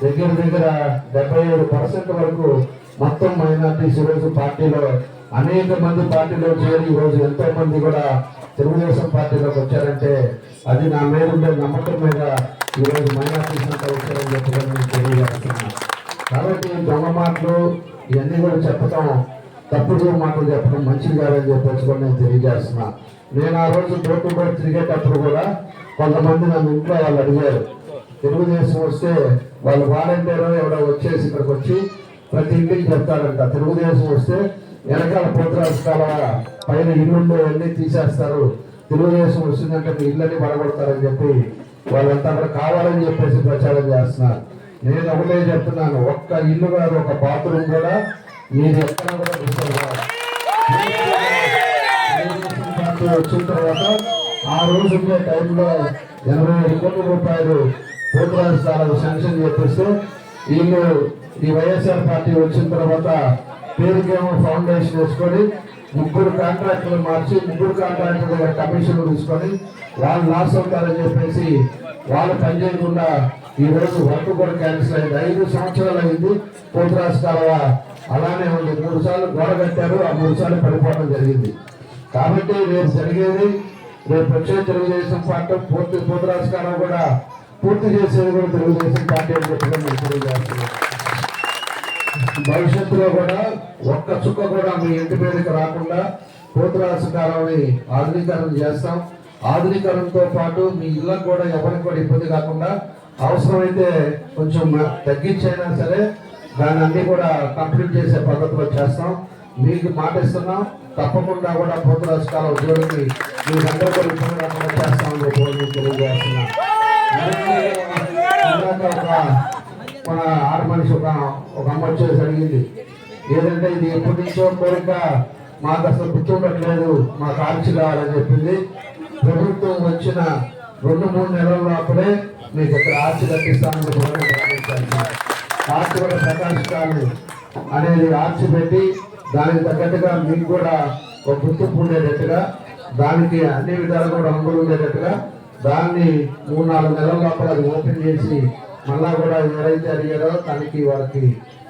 దగ్గర 77% వరకు మొత్తం మైనార్టీస్ ఈ రోజు పార్టీలో అనేక మంది పార్టీలో చేరి ఈ రోజు ఎంతో మంది కూడా తెలుగుదేశం పార్టీలోకి వచ్చారంటే అది నా మీద ఉండే నమ్మకం మీద ఈ రోజు మైనార్టీస్ అంతా వచ్చారని చెప్పి నేను తెలియజేస్తున్నాను. మాటలు చెప్పడం మంచిది కాదని చెప్పేసి కూడా నేను తెలియజేస్తున్నా. నేను ఆ రోజు డోర్ టు డోర్ తిరిగేటప్పుడు కూడా కొంతమంది నన్ను ఇంట్లో వాళ్ళు అడిగారు, తెలుగుదేశం వస్తే వాళ్ళు వాలంటీర్ ఎవడో వచ్చేసి ఇక్కడికి వచ్చి ప్రతి ఇంటికి చెప్తాడంట, తెలుగుదేశం వస్తే వెనకాల పోతురాజకాల పైన ఇల్లు అన్నీ తీసేస్తారు, తెలుగుదేశం వస్తుందంటే మీ ఇళ్ళని పడగొడతారని చెప్పి వాళ్ళంతా కూడా కావాలని చెప్పేసి ప్రచారం చేస్తున్నారు. నేను ఒకటే చెప్తున్నాను, ఒక్క ఇల్లు కాదు, ఒక బాత్రూమ్ కూడా మీరు ఎక్కడ కూడా వచ్చిన తర్వాత ఆ రోజు ఉండే టైంలో 85 కోట్ల రూపాయలు పోతురాజకాలకు శాంక్షన్ చేపిస్తే వీళ్ళు ఈ వైఎస్ఆర్ పార్టీ వచ్చిన తర్వాత పేరుకేమో ఫౌండేషన్ వేసుకొని 3 కాంట్రాక్టులు మార్చి 3 కాంట్రాక్టుల దగ్గర కమిషన్లు తీసుకొని వాళ్ళు లాస్ అవుతారని చెప్పేసి వాళ్ళు పనిచేయకుండా ఈ రోజు వర్క్ కూడా క్యాన్సిల్ అయింది. 5 సంవత్సరాలు అయింది పోతురాజకాల అలానే ఉంది. 3 సార్లు గోడ కట్టారు, ఆ 3 సార్లు పడిపోవడం జరిగింది. కాబట్టి రేపు జరిగేది, రేపు వచ్చే తెలుగుదేశం పార్టీ పోతురాజకాల కూడా పూర్తి చేసేది కూడా తెలుగుదేశం పార్టీ అని చెప్పి నేను తెలియజేస్తున్నాను. భవిష్యత్తులో కూడా ఒక్క చుక్క కూడా మీ ఇంటి మీదకి రాకుండా పోతురాజకాలని ఆధునీకరణ చేస్తాం. ఆధునీకరణతో పాటు మీ ఇళ్ళకు కూడా ఎవరికి కూడా ఇబ్బంది కాకుండా అవసరమైతే కొంచెం తగ్గించైనా సరే దాన్ని అన్ని కూడా కంప్లీట్ చేసే పద్ధతిలో చేస్తాం. మీకు మాట ఇస్తున్నాం, తప్పకుండా కూడా పోతురాజకాల ఉద్యోగికి మీరందరూ కూడా ఇబ్బంది రాకుండా చేస్తామని చెప్పి నేను తెలియజేస్తున్నాం. మన ఆడ మనిషి ఒక అమ్మ వచ్చేసి అడిగింది, ఏదంటే ఇది ఎప్పటి నుంచో కోరిక, మాకు అసలు గుర్తుండట్లేదు, మాకు ఆర్చి కావాలని చెప్పింది. ప్రభుత్వం వచ్చిన 2-3 నెలల్లో అప్పుడే మీకు ఇక్కడ ఆర్చి కట్టిస్తామని ఆర్చి కూడా ప్రకాశకాలు అనేది ఆర్చి పెట్టి దానికి తగ్గట్టుగా మీకు కూడా ఒక గుర్తింపు ఉండేటట్టుగా, దానికి అన్ని విధాలు కూడా అమలు ఉండేటట్టుగా దాన్ని 3-4 నెలల లోపల అది ఓపెన్ చేసి మళ్ళా కూడా ఎవరైతే అడిగారో దానికి వాళ్ళకి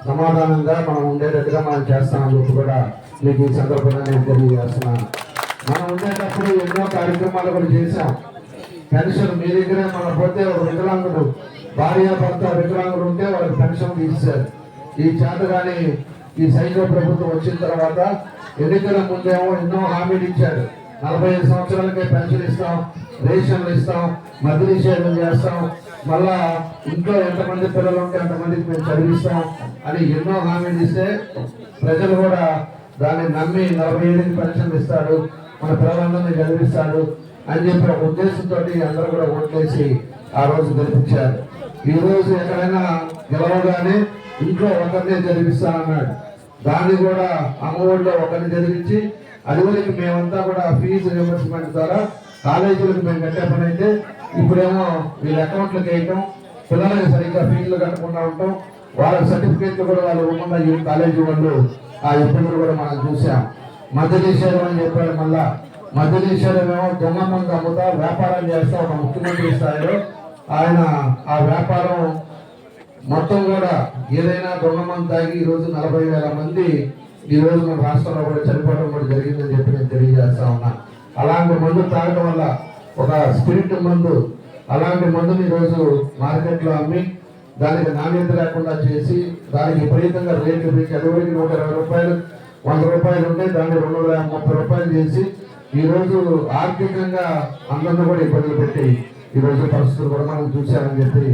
సమాధానంగా మనం ఉండేటట్టుగా మనం చేస్తామని చెప్పి కూడా మీకు ఈ సందర్భంగా నేను తెలియజేస్తున్నాను. మనం ఉండేటప్పుడు ఎన్నో కార్యక్రమాలు కూడా చేశాం. పెన్షన్ మీ దగ్గరే మనం పోతే ఒక వికలాంగుడు, భార్యాభర్త వికలాంగుడు ఉంటే వాళ్ళకి పెన్షన్ తీశారు. ఈ చేత కానీ ఈ సైనిక ప్రభుత్వం వచ్చిన తర్వాత ఎన్నికల ముందేమో ఎన్నో హామీలు ఇచ్చాడు. 45 సంవత్సరాలకే పెన్షన్ ఇస్తాం, రేషన్లు ఇస్తాం, మద్య నిషేధం చేస్తాం, మళ్ళా ఇంట్లో ఎంతమంది పిల్లలు ఉంటే అంతమందికి మేము చదివిస్తాం అని ఎన్నో హామీలు ఇస్తే ప్రజలు కూడా దాన్ని నమ్మి 47 పెన్షన్లు ఇస్తాడు, మన పిల్లలందరినీ చదివిస్తాడు అని చెప్పి ఒక ఉద్దేశంతో అందరూ కూడా ఓట్లేసి ఆ రోజు గెలిపించారు. ఈ రోజు ఎక్కడైనా గెలవగానే ఇంట్లో ఒకరినే చదివిస్తానన్నాడు. దాన్ని కూడా అమ్మఒడిలో ఒకరిని చదివించి అదివరకు మేమంతా కూడా ఫీజు రియంబర్స్మెంట్ ద్వారా కాలేజీలకు మేము కట్టే పని అయితే ఇప్పుడేమో వీళ్ళ అకౌంట్లకు వేయటం, పిల్లలకి సరిగ్గా ఫీజులు కట్టకుండా ఉండటం, వాళ్ళ సర్టిఫికేట్లు కూడా వాళ్ళు ఇవ్వకుండా ఈ కాలేజీ వాళ్ళు ఆ ఇబ్బందులు కూడా మనం చూసాం. మద్య నిషేధం అని చెప్పాడు. మళ్ళా మద్య నిషేధం ఏమో దొంగ మంది అమ్ముతా వ్యాపారం చేస్తా ఒక ముఖ్యమంత్రి స్థాయిలో ఆయన ఆ వ్యాపారం మొత్తం కూడా ఏదైనా దొంగ మంది తాగి ఈరోజు 40,000 మంది ఈరోజు మన రాష్ట్రంలో కూడా చనిపోవడం కూడా జరిగిందని చెప్పి నేను తెలియజేస్తా ఉన్నా. అలాంటి మందు తాగడం వల్ల ఒక స్పిరిట్ మందు, అలాంటి మందుని ఈరోజు మార్కెట్లో అమ్మి దానికి నాణ్యత లేకుండా చేసి దానికి విపరీతంగా రేట్లు పెంచి అదివరకు 120 రూపాయలు 100 రూపాయలు ఉంటే దాన్ని 230 రూపాయలు చేసి ఈరోజు ఆర్థికంగా అందరినీ కూడా ఇబ్బందులు పెట్టి ఈరోజు పరిస్థితులు కూడా మనం చూసామని చెప్పి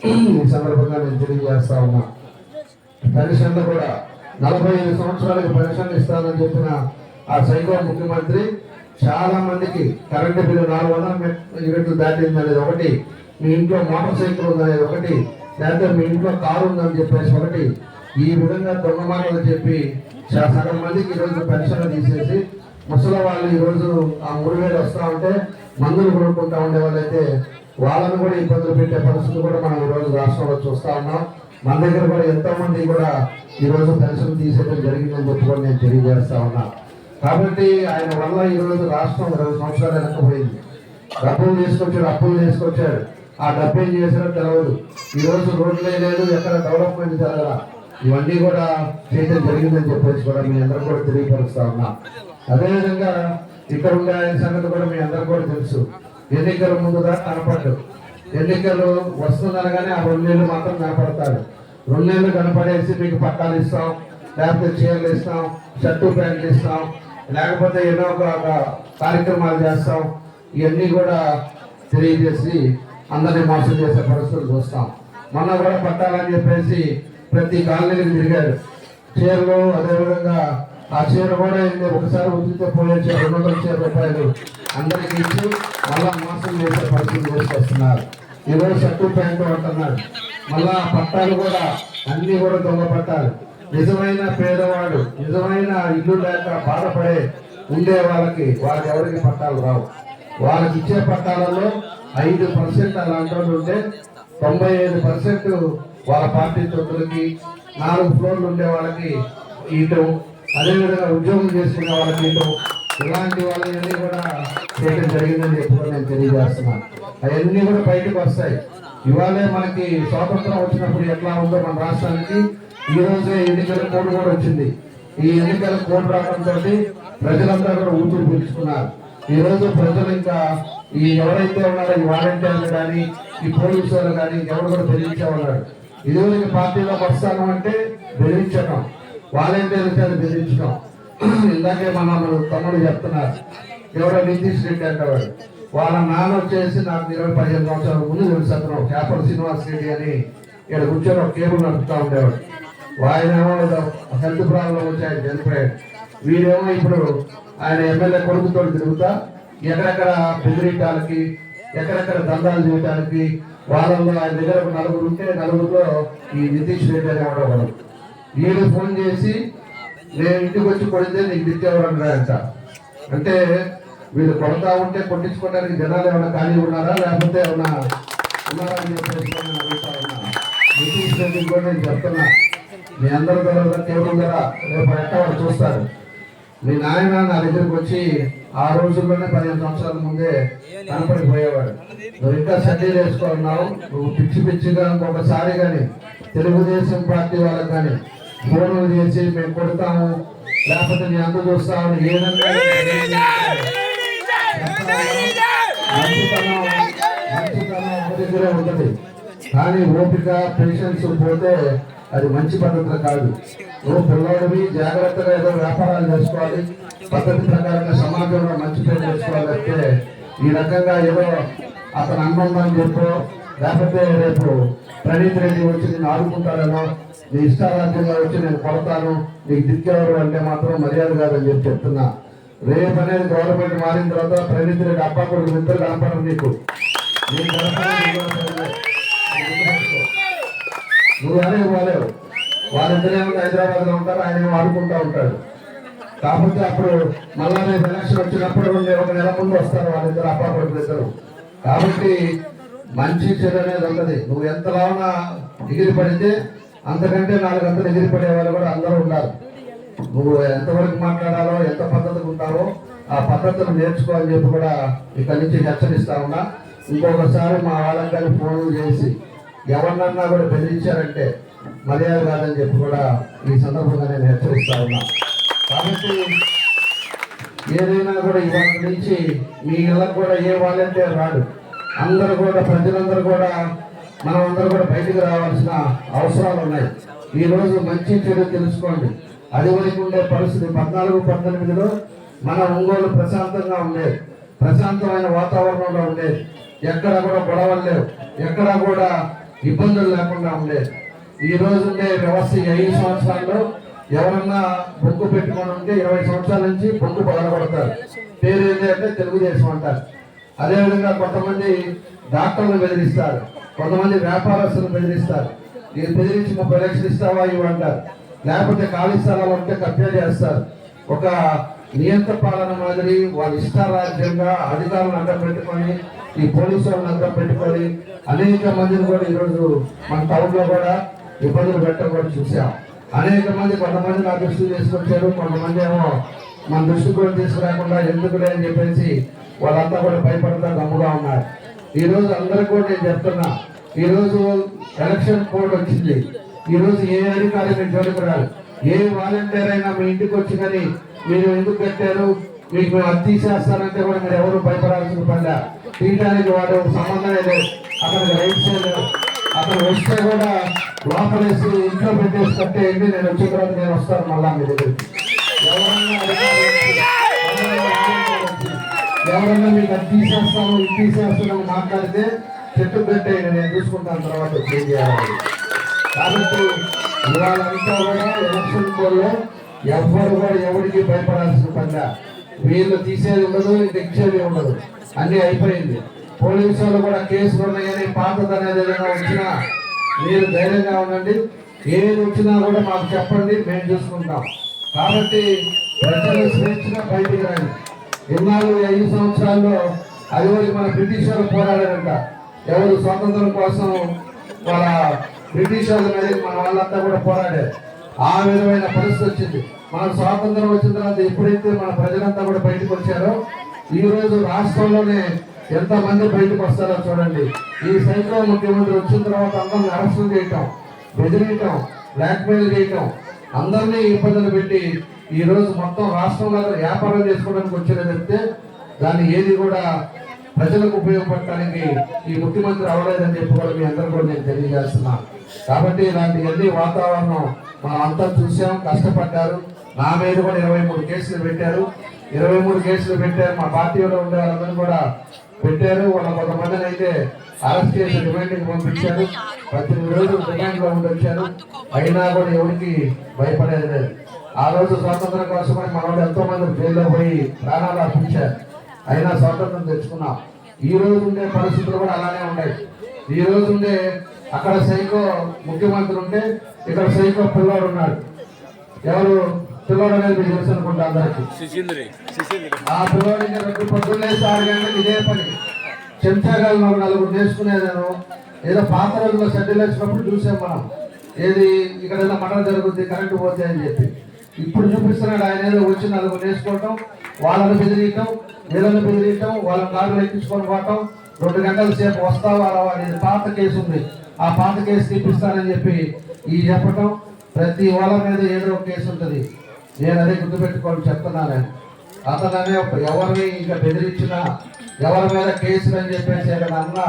ఈ సందర్భంగా నేను తెలియజేస్తా ఉన్నా. పెన్షన్లు కూడా 45 సంవత్సరాలకు పెన్షన్ ఇస్తానని చెప్పిన ఆ సైకో ముఖ్యమంత్రి చాలా మందికి కరెంటు బిల్లు 400 యూనిట్లు దాటింది అనేది ఒకటి, మీ ఇంట్లో మోటార్ సైకిల్ ఉందనేది ఒకటి, లేకపోతే మీ ఇంట్లో కారు ఉందని చెప్పేసి ఒకటి, ఈ విధంగా దొంగ మాటలు చెప్పి సగం మందికి ఈరోజు పెన్షన్లు తీసేసి ముసలి వాళ్ళు ఈరోజు ఆ 3,000 వస్తూ ఉంటే మందులు కొనుక్కుంటా ఉండే వాళ్ళైతే వాళ్ళను కూడా ఇబ్బందులు పెట్టే పరిస్థితి కూడా మనం ఈరోజు రాష్ట్రంలో చూస్తా ఉన్నాం. మన దగ్గర కూడా ఎంతో మంది కూడా ఈరోజు పెన్షన్ తీసేయడం జరిగిందని చెప్పి కూడా నేను తెలియజేస్తా ఉన్నా. కాబట్టి ఆయన వల్ల ఈరోజు రాష్ట్రం 20 సంవత్సరాలు వెనకపోయింది. డబ్బులు తీసుకొచ్చాడు, ఆ డబ్బు ఏం చేశారో తెలియదు. ఈరోజు రోడ్లే లేదు, ఎక్కడ డెవలప్మెంట్ జరగల, ఇవన్నీ కూడా చేయడం జరిగిందని చెప్పేసి కూడా మీ అందరూ కూడా తెలియపరుస్తా ఉన్నా. అదేవిధంగా ఇక్కడ ఉండే ఆయన సంగతి కూడా మీ అందరూ కూడా తెలుసు. ఎన్నికల ముందుగా కనపడ్డు, ఎన్నికలు వస్తుందనగానే ఆ 2 నెలలు మాత్రం కనపడతాడు. 2 నెలలు కనపడేసి మీకు పట్టాలు ఇస్తాం, లేకపోతే చీరలు ఇస్తాం, షర్టు ప్యాంట్లు ఇస్తాం, లేకపోతే ఎన్నో ఒక కార్యక్రమాలు చేస్తాం. ఇవన్నీ కూడా తెలియజేసి అందరినీ మోసం చేసే పరిస్థితులు చూస్తాం. మొన్న కూడా పట్టాలని చెప్పేసి ప్రతి కాలనీకి తిరిగారు. చీరలు అదేవిధంగా ఆ చీర కూడా ఒకసారి ఉతికితే పోయే 200 రూపాయలు అందరికి ఇచ్చి మళ్ళా మోసం చేసే పరిస్థితులు తీసుకొస్తున్నారు. ఈరోజు షర్టు ప్యాంటు అంటున్నారు. మళ్ళా పట్టాలు కూడా అన్ని కూడా దొంగ పట్టాలు. నిజమైన పేదవాడు, నిజమైన ఇల్లు లేక బాధపడే ఉండే వాళ్ళకి ఎవరికి పట్టాలు రావు. వాళ్ళకి ఇచ్చే పట్టాలలో 5% అలాంటి వాళ్ళు ఉంటే 95% వాళ్ళ పార్టీ తొత్తులకి, 4 ఫ్లోర్లు ఉండే వాళ్ళకి ఇటు, అదేవిధంగా ఉద్యోగం చేసుకునే వాళ్ళకి ఇటు, ఇలాంటి వాళ్ళని కూడా చేయడం జరిగిందని చెప్పి నేను తెలియజేస్తున్నాను. అవన్నీ కూడా బయటకు వస్తాయి. ఇవాళే మనకి స్వాతంత్రం వచ్చినప్పుడు ఎట్లా ఉందో మన రాష్ట్రానికి ఈ రోజే ఎన్నికల కోడ్ కూడా వచ్చింది. ఈ ఎన్నికల కోడ్ రావడంతో ప్రజలంతా కూడా ఊపిరి పీల్చుకున్నారు. ఈ రోజు ప్రజలు ఇంకా ఈ ఎవరైతే ఉన్నారో ఈ వాలంటీర్లు కానీ, ఈ పోలీసు వాళ్ళు కానీ ఎవరు కూడా బెదిరించే ఉన్నాడు. ఇదివరకు పార్టీలో వస్తాను అంటే బెదిరించడం, వాలంటీర్లు చేత బెదిరించడం. ఇందాకే మన తమ్ముడు చెప్తున్నారు, ఎవరో నితీష్ రెడ్డి అంటేవాడు. వాళ్ళ నాన్న వచ్చేసి నాకు 20-15 సంవత్సరాల ముందు తెలుసు. అతను క్యాపల్ శ్రీనివాస్ రెడ్డి అని ఇక్కడ కూర్చొని ఒక కేబుల్ నడుపుతా ఉండేవాడు. ఆయనేమో హెల్త్ ప్రాబ్లం వచ్చి ఆయన చనిపోయాడు. వీడేమో ఇప్పుడు ఆయన ఎమ్మెల్యే కొడుకుతో తిరుగుతా ఎక్కడెక్కడ బెదిరించడానికి, ఎక్కడెక్కడ దందాలు చేయడానికి, వాళ్ళల్లో ఆయన దగ్గర 4 ఉంటే 4లో ఈ నితీష్ రెడ్డి అనేవాడు ఒకడు. వీళ్ళు ఫోన్ చేసి నేను ఇంటికి వచ్చి కొడితే నీకు దిక్కేవాడు అంట. అంటే వీళ్ళు కొడతా ఉంటే కొట్టించుకోవడానికి జనాలు ఏమైనా ఖాళీ ఉన్నారా, లేకపోతే ఏమన్నా ఉన్నారా అని చెప్పేసి అడుగుతా ఉన్నా. నితీష్ రెడ్డి కూడా నేను చెప్తున్నా, మీ అందరి ద్వారా కేవలం కదా రేపు ఎట్టవాడు చూస్తారు. మీ నాయన నా దగ్గరికి వచ్చి ఆ రోజుల్లోనే 15 సంవత్సరాల ముందే కనపడిపోయేవాడు. నువ్వు ఇంకా సడ్డీలు వేసుకున్నావు, నువ్వు పిచ్చిగా ఇంకొకసారి కానీ తెలుగుదేశం పార్టీ వాళ్ళకి కానీ ఫోన్లు చేసి మేము కొడతాము, లేకపోతే నీ అందు చూస్తామని ఏదన్నా దగ్గరే ఉంటుంది. కానీ ఓపిక, పేషెన్స్ పోతే అది మంచి పద్ధతి కాదు. నువ్వు పిల్లడివి జాగ్రత్తగా ఏదో వ్యాపారాలు చేసుకోవాలి, పద్ధతి ప్రకారంగా సమాజంలో మంచి పేరు చేసుకోవాలంటే ఈ రకంగా ఏదో అతను అన్నుందని చెప్పో, లేకపోతే రేపు ప్రణీత్ రెడ్డి వచ్చి నేను ఆడుకుంటాడనో, నీ ఇష్టారాజ్యంగా వచ్చి నేను కొడతాను, నీకు దిక్కేవారు అంటే మాత్రం మర్యాద కాదని చెప్పి చెప్తున్నా. రేపు అనేది గవర్నమెంట్ మారిన తర్వాత ప్రణీత్ రెడ్డి అబ్బా కొడుకు ఇద్దరు కనపడరు నీకు. నువ్వు అనేది పోలేవు. వాళ్ళిద్దరేమో హైదరాబాద్ లో ఉంటారు, ఆయన ఆడుకుంటా ఉంటాడు. కాకపోతే అప్పుడు మళ్ళా రేపు ఎలక్షన్ వచ్చినప్పుడు 1 నెల ముందు వస్తారు వాళ్ళిద్దరు అబ్బా కొడుకు ఇద్దరు. కాబట్టి మంచి చెడు అనేది ఉన్నది. నువ్వు ఎంతలాగా ఎగిరి పడితే అంతకంటే 4 గంటలు ఎగిరి పడే వాళ్ళు కూడా అందరూ ఉన్నారు. నువ్వు ఎంతవరకు మాట్లాడాలో, ఎంత పద్ధతిగా ఉంటావో ఆ పద్ధతులు నేర్చుకోవాలని చెప్పి కూడా ఇక్కడి నుంచి హెచ్చరిస్తా ఉన్నా. ఇంకొకసారి మా వాళ్ళకి ఫోన్లు చేసి ఎవరినన్నా కూడా బెదిరించారంటే మర్యాద కాదని చెప్పి కూడా ఈ సందర్భంగా నేను హెచ్చరిస్తా ఉన్నా. కాబట్టి ఏదైనా కూడా ఇవాళ నుంచి మీ ఇళ్ళకు కూడా ఏ వాలంటీర్ రాడు. అందరూ కూడా ప్రజలందరూ కూడా మనం అందరూ కూడా బయటకు రావాల్సిన అవసరాలు ఉన్నాయి. ఈ రోజు మంచి చెడు తెలుసుకోండి. అది వరకు ఉండే పరిస్థితి 14-18లో మన ఒంగోలు ప్రశాంతంగా ఉండేది, ప్రశాంతమైన వాతావరణంలో ఉండేది. ఎక్కడ కూడా గొడవలు లేవు, ఎక్కడ కూడా ఇబ్బందులు లేకుండా ఉండేది. ఈ రోజు ఉండే వ్యవస్థ 5 సంవత్సరాల్లో ఎవరన్నా బొగ్గు పెట్టుకొని ఉంటే 20 సంవత్సరాల నుంచి బొగ్గు పగలగొడతారు. పేరు ఏంటి అంటే తెలుగుదేశం అంటారు. అదేవిధంగా కొంతమంది డాక్టర్లు బెదిరిస్తారు, కొంతమంది వ్యాపారస్తులు బెదిరిస్తారు. నేను బెదిరించి 30 లక్షలు ఇస్తావా ఇవ్వంటారు. లేకపోతే ఖాళీ స్థలాలు ఉంటే కబ్జా చేస్తారు. ఒక నియంత్ర పాలన మాదిరి వాళ్ళ ఇష్టారాజ్యంగా అధికారులను అడ్డం పెట్టుకొని, ఈ పోలీసు వాళ్ళని అడ్డం పెట్టుకొని అనేక మందిని కూడా ఈరోజు మన టౌన్ లో కూడా ఇబ్బందులు పెట్టడం కూడా చూసాం. అనేక మంది, కొంతమంది నా దృష్టి తీసుకొచ్చారు, కొంతమంది ఏమో మన దృష్టి కూడా తీసుకురాకుండా ఎందుకులే అని చెప్పేసి వాళ్ళంతా కూడా భయపడతా గమ్ముగా ఉన్నారు. ఈ రోజు అందరికీ కూడా నేను చెప్తున్నా, ఈ రోజు ఎలక్షన్ కోడ్ వచ్చింది. ఈ రోజు ఏ అధికారి మీరు జోలికి రాదు. ఏ వాలంటీర్ అయినా మీ ఇంటికి వచ్చి కానీ మీరు ఎందుకు కట్టారు, మీకు అది తీసేస్తారంటే కూడా మీరు ఎవరు భయపడాల్సిన పనిలే. తీయడానికి వాడు సంబంధమే లేదు, అతనికి రైట్స్ లేవు. అతను వస్తే కూడా లోపలేసి ఇంట్లో పెట్టేసి కట్టేయండి, నేను వచ్చిన తర్వాత నేను వస్తాను మళ్ళా మీ దగ్గరికి. ఎవరన్నా మీకు అది తీసేస్తాను ఇది తీసేస్తాను మాట్లాడితే చెట్టు పెట్టేయండి, నేను చూసుకుంటాను తర్వాత చేంజ్ చేయాలి. కాబట్టి ఇవాళంతా కూడా ఎలక్షన్ కోడ్లో ఎవ్వరు కూడా ఎవరికి భయపడాల్సిన పనిగా, వీళ్ళు తీసేది ఉండదు, ఇచ్చేది ఉండదు, అన్నీ అయిపోయింది. పోలీసు వాళ్ళు కూడా కేసులు ఉన్నాయని పాతది అనేది ఏదైనా వచ్చినా మీరు ధైర్యంగా ఉండండి, ఏది వచ్చినా కూడా మాకు చెప్పండి, మేము చూసుకుంటాం. కాబట్టి ప్రజలు స్వేచ్ఛగా బయటికి రండి. ఇన్నాళ్ళు 5 సంవత్సరాల్లో అది వరకు మన బ్రిటిష్ వాళ్ళు పోరాడారంట, ఎవరు స్వాతంత్రం కోసం వాళ్ళ బ్రిటిష్ వాళ్ళ మీద మన వాళ్ళంతా కూడా పోరాడారు. ఆ విధమైన పరిస్థితి వచ్చింది. మన స్వాతంత్రం వచ్చిన తర్వాత ఎప్పుడైతే మన ప్రజలంతా కూడా బయటకు వచ్చారో ఈ రోజు రాష్ట్రంలోనే ఎంతమంది బయటకు వస్తారో చూడండి. ఈ సైకో ముఖ్యమంత్రి వచ్చిన తర్వాత అందరిని అరెస్టులు చేయటం, బెదిరియటం, బ్లాక్మెయిల్ చేయటం, అందరినీ ఇబ్బందులు పెట్టి ఈ రోజు మొత్తం రాష్ట్రంలో వ్యాపారం చేసుకోవడానికి వచ్చినా చెప్తే దాన్ని ఏది కూడా ప్రజలకు ఉపయోగపడటానికి ఈ ముఖ్యమంత్రి అవలేదని చెప్పి కూడా మీ అందరూ కూడా నేను తెలియజేస్తున్నాను. కాబట్టి ఇలాంటి ఎన్ని వాతావరణం మనం అంతా చూసాం, కష్టపడ్డారు. నా మీద కూడా 23 కేసులు పెట్టారు. 23 కేసులు పెట్టారు. మా పార్టీలో ఉండే వాళ్ళందరూ కూడా పెట్టారు. వాళ్ళ కొంతమందిని అయితే అరెస్ట్ చేసి రిమాండ్కి పంపించారు. 18 రోజులు రిమాండ్లో ఉండొచ్చారు. అయినా కూడా ఎవరికి భయపడేది లేదు. ఆ రోజు స్వాతంత్రం కోసమని మన వాళ్ళు ఎంతో మంది జైల్లో పోయి ప్రాణాలు అర్పించారు. అయినా స్వాతంత్రం తెచ్చుకున్నాం. ఈ రోజు ఉండే పరిస్థితులు కూడా అలానే ఉన్నాయి. ఈ రోజు ఉండే అక్కడ సైకో ముఖ్యమంత్రి ఉంటే ఇక్కడ సైకో పిల్లోడు ఉన్నాడు. ఎవరు పిల్లోడు అనేది మీకు తెలుసు అనుకుంటా అందరికి. ఆ పిల్లోడికి పొద్దున్నే 6 గంటలకు ఇదే పని చెంచాగాలు 4 నేర్చుకునేదాను. ఏదో పాత రోజుల్లో షెడ్యూల్ వచ్చినప్పుడు చూసాం మనం, ఏది ఇక్కడ ఏదో మటన్ జరుగుద్ది, కరెంటు పోతే అని చెప్పి. ఇప్పుడు చూపిస్తున్నాడు ఆయన ఏదో వచ్చి 4 నేర్చుకోవటం, వాళ్ళని బెదిరియటం, వీళ్ళని బెదిరియటం, వాళ్ళ కార్లు ఎక్కించుకొని పోవటం, 2 గంటల సేపు వస్తావా రావా, ఇది పాత కేసు ఉంది, ఆ పాత కేసు తీపిస్తానని చెప్పి ఈ చెప్పటం. ప్రతి వాళ్ళ మీద ఏదో ఒక కేసు ఉంటుంది. నేను అదే గుర్తుపెట్టుకోని చెప్తున్నాను. అతననే ఎవరిని ఇంకా బెదిరించినా, ఎవరి మీద కేసులు అని చెప్పేసి అన్నా,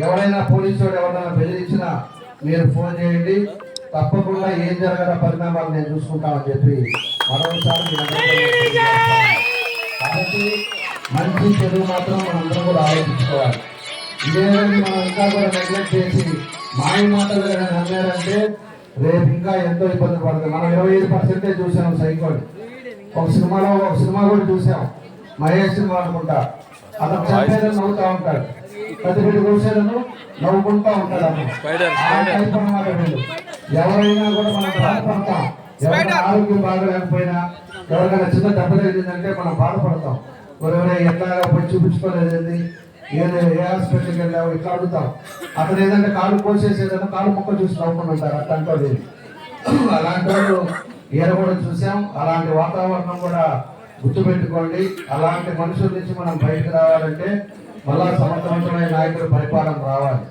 ఎవరైనా పోలీసు వాడు ఎవరైనా బెదిరించినా మీరు ఫోన్ చేయండి, తప్పకుండా ఏం జరగదా పరిణామాలు నేను చూసుకుంటామని చెప్పి మరోసారి కాబట్టి మంచి చెడు మాత్రం మనందరం కూడా ఆలోచించుకోవాలి. ఇదేనండి మనం ఇంకా కూడా నెగ్లెక్ట్ చేసి మాయ మాటలు నమ్మారంటే రేపు ఇంకా ఎంతో ఇబ్బంది పడుతుంది. మనం 25% చూసాం సైకోని. ఒక సినిమా కూడా చూసాం, మహేష్ సినిమా అనుకుంటా. అతను చంపేదని నవ్వుతా ఉంటాడు, ప్రతి బిడ్డ కూర్చోను నవ్వుకుంటా ఉంటాడు. అన్నమాట వీళ్ళు. ఎవరైనా కూడా మనం బాధపడతాం. ఎవరైనా ఆరోగ్యం బాగలేకపోయినా, ఎవరికైనా చిన్న దెబ్బ తగిలిందంటే మనం బాధపడతాం. ఎవరైనా ఎట్లా పోయి చూపించుకోలేదు, ఏ హాస్పిటల్కి వెళ్ళావు ఇట్లా అడుగుతాం. అతను ఏదంటే కాలు కోసేసేదన్నా కాలు మొక్క చూసి నవ్వుకుని ఉంటారు. అట్లాంటి అలాంటి వాళ్ళు ఈయన కూడా చూసాం. అలాంటి వాతావరణం కూడా గుర్తుపెట్టుకోండి. అలాంటి మనుషుల నుంచి మనం బయటకు రావాలంటే మళ్ళా సమర్థవంతమైన నాయకులు పరిపాలన రావాలి.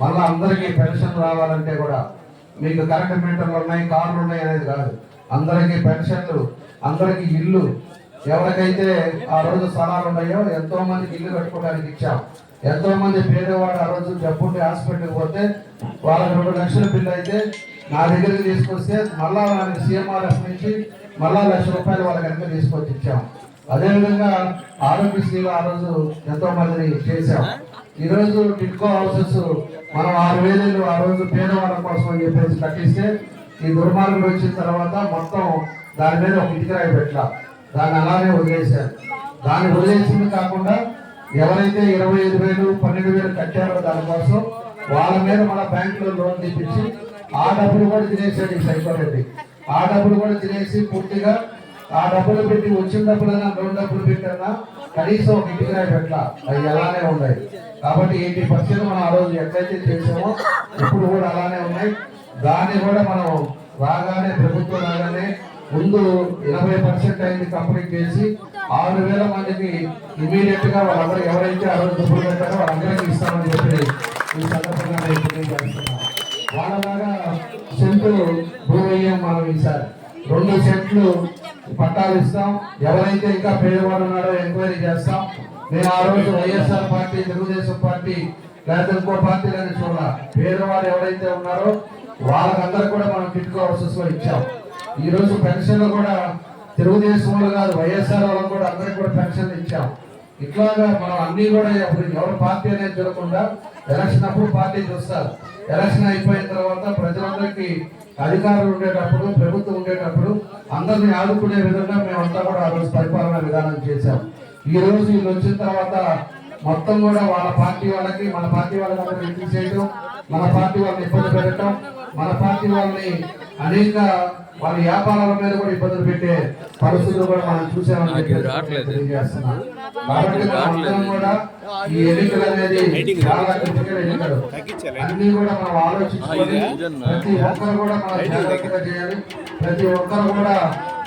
మళ్ళా అందరికీ పెన్షన్ రావాలంటే కూడా మీకు కరెంట్ మీటర్లు ఉన్నాయి, కార్లు ఉన్నాయి అనేది కాదు, అందరికీ పెన్షన్లు, అందరికీ ఇల్లు. ఎవరికైతే ఆ రోజు స్థలాలు ఉన్నాయో ఎంతో మందికి ఇల్లు కట్టుకోవడానికి ఇచ్చాం. ఎంతో మంది పేదవాడు ఆ రోజు జబ్బుండి హాస్పిటల్కి పోతే వాళ్ళకి 2 లక్షల బిల్లు అయితే నా దగ్గరికి తీసుకొస్తే మళ్ళా వాళ్ళకి సీఎంఆర్ఎఫ్ నుంచి మళ్ళా ₹1,00,000 వాళ్ళకి వెనక తీసుకొచ్చి ఇచ్చాం. అదేవిధంగా ఆరోగ్యశ్రీలో ఆ రోజు ఎంతో మందిని చేశాం. ఈరోజు టిట్కో హౌసెస్ మనం 6,000 ఆ రోజు పేదవాళ్ళ కోసం అని చెప్పేసి కట్టిస్తే ఈ దుర్మార్గులు వచ్చిన తర్వాత మొత్తం దాని మీద ఒక ఇటుకరాయి పెట్టాల, దాన్ని అలానే వదిలేశారు. దాన్ని వదిలేసింది కాకుండా ఎవరైతే 25,000 12,000 కట్టారో దానికోసం వాళ్ళ మీద మన బ్యాంకులో లోన్ తీపించి ఆ డబ్బులు కూడా తినేసాడు ఈ సైకోరెడ్డి. ఆ డబ్బులు కూడా తినేసి పూర్తిగా ఆ డబ్బులు పెట్టి వచ్చిన డబ్బులైనా లోన్ డబ్బులు పెట్టినా కనీసం ఒక ఇంటికి పెట్టాల, అవి అలానే ఉన్నాయి. కాబట్టి 80% మనం ఆ రోజు ఎట్లయితే చేసామో ఇప్పుడు కూడా అలానే ఉన్నాయి. దాన్ని కూడా మనం రాగానే ప్రభుత్వం రాగానే ముందు 80% అయింది కంప్లీట్ చేసి 6,000 మందికి ఇమీడియట్ గా వాళ్ళందరూ ఎవరైతే ఆ రోజు డబ్బులు పెట్టారో వాళ్ళందరికీ ఇస్తామని చెప్పి ఈ సందర్భంగా తెలియజేస్తున్నాం. వాళ్ళలాగా సెంట్లు భూమయ్యం మనం ఈసారి 2 సెంట్లు పట్టాలు ఇస్తాం. ఎవరైతే ఇంకా పేదవాడు ఉన్నాడో ఎంక్వైరీ చేస్తాం. నేను ఆ రోజు వైఎస్ఆర్ పార్టీ, తెలుగుదేశం పార్టీ లేదా ఇంకో పార్టీలని చూడాలి. పేదవాడు ఎవరైతే ఉన్నారో వాళ్ళకందరికి కూడా మనం కిట్ కవర్సెస్ లో ఇచ్చాం. ఈ రోజు పెన్షన్లు కూడా తెలుగుదేశం వాళ్ళు కాదు, వైఎస్ఆర్ వాళ్ళకి కూడా అందరికి కూడా పెన్షన్లు ఇచ్చాం. ఇట్లాగా మనం అన్ని కూడా ఎవరు పార్టీ అనేది చూడకుండా ఎలక్షన్ అప్పుడు పార్టీ చూస్తారు. ఎలక్షన్ అయిపోయిన తర్వాత ప్రజలందరికీ అధికారులు ఉండేటప్పుడు, ప్రభుత్వం ఉండేటప్పుడు అందరినీ ఆదుకునే విధంగా మేమంతా కూడా ఆ రోజు పరిపాలన విధానం చేశాం. ఈ రోజు వీళ్ళు వచ్చిన తర్వాత మొత్తం కూడా వాళ్ళ పార్టీ వాళ్ళకి, మన పార్టీ వాళ్ళకి ఇంటికి చేయడం, మన పార్టీ వాళ్ళని ఇబ్బంది పెట్టడం, మన పార్టీ వాళ్ళని అనేక వాళ్ళ వ్యాపారాల మీద కూడా ఇబ్బందులు పెట్టే పరిస్థితులు కూడా మనం చూసామని తెలియజేస్తున్నాం. కాబట్టి మనం కూడా ఈ ఎన్నికలు అనేది చాలా క్రిటికల్ ఎన్నికలు. అన్ని కూడా మనం ఆలోచించుకొని ప్రతి ఒక్కరు కూడా మనం జాగ్రత్తగా చేయాలి. ప్రతి ఒక్కరు కూడా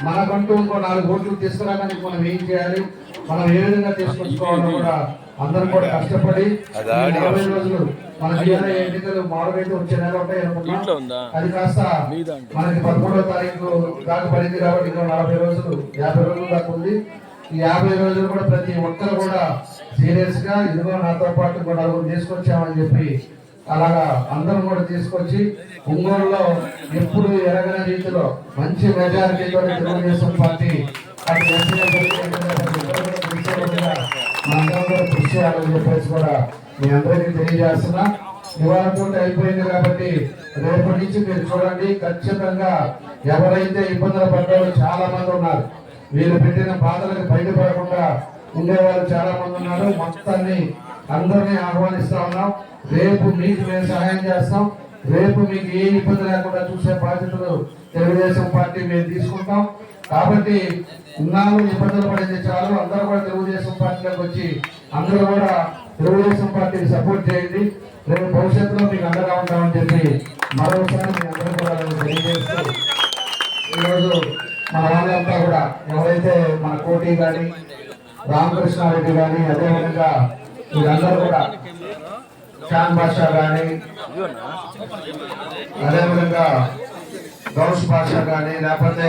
మనకంటూ ఇంకో 4 ఓట్లు తీసుకురావడానికి మనం ఏం చేయాలి, మనం ఏ విధంగా తీసుకొచ్చుకోవాలో కూడా అందరూ కూడా కష్టపడి 40 రోజులు మన ఎన్నికలు మామూలుగా వచ్చే నెల ఉంటాయి అనుకున్నాం. అది కాస్త మనకి 13వ తారీఖు దాకా పడింది కాబట్టి ఇంకా 40 రోజులు 50 రోజులు దాకా ఉంది. ఈ 50 రోజులు కూడా ప్రతి ఒక్కరు కూడా సీరియస్ గా ఇదిగో నాతో పాటు ఇంకో 4 తీసుకొచ్చామని చెప్పి అలాగా అందరం కూడా తీసుకొచ్చి ఒంగోలులో ఎప్పుడు ఎరగని రీతిలో మంచి మెజారిటీతో తెలుగుదేశం పార్టీ మనందరం కూడా కృషి చేయాలని చెప్పేసి కూడా మీ అందరికీ తెలియజేస్తున్నా. ఇవాళతో అయిపోయింది కాబట్టి రేపటి నుంచి మీరు చూడండి, ఖచ్చితంగా ఎవరైతే ఇబ్బందులు పడ్డారో చాలా మంది ఉన్నారు. వీళ్ళు పెట్టిన బాధలకు బయటపడకుండా ఉండేవాళ్ళు చాలా మంది ఉన్నారు. మొత్తాన్ని అందరినీ ఆహ్వానిస్తా ఉన్నాం. రేపు మీకు మేము సహాయం చేస్తాం. రేపు మీకు ఏ ఇబ్బంది లేకుండా చూసే బాధ్యతలు తెలుగుదేశం పార్టీ మేము తీసుకుంటాం. కాబట్టి ఉన్నాము ఇబ్బందులు పడింది చాలు, అందరూ కూడా తెలుగుదేశం పార్టీలోకి వచ్చి అందరూ కూడా తెలుగుదేశం పార్టీకి సపోర్ట్ చేయండి. రేపు భవిష్యత్తులో మీకు అండగా ఉంటామని చెప్పి మరోసారి మీ అందరూ కూడా తెలియజేస్తూ ఈరోజు మన వాళ్ళంతా కూడా ఎవరైతే మన కోటి కానీ రామకృష్ణారెడ్డి కానీ అదేవిధంగా వీళ్ళందరూ కూడా షాన్ బాషా కానీ అదేవిధంగా గౌష్ బాషా కానీ లేకపోతే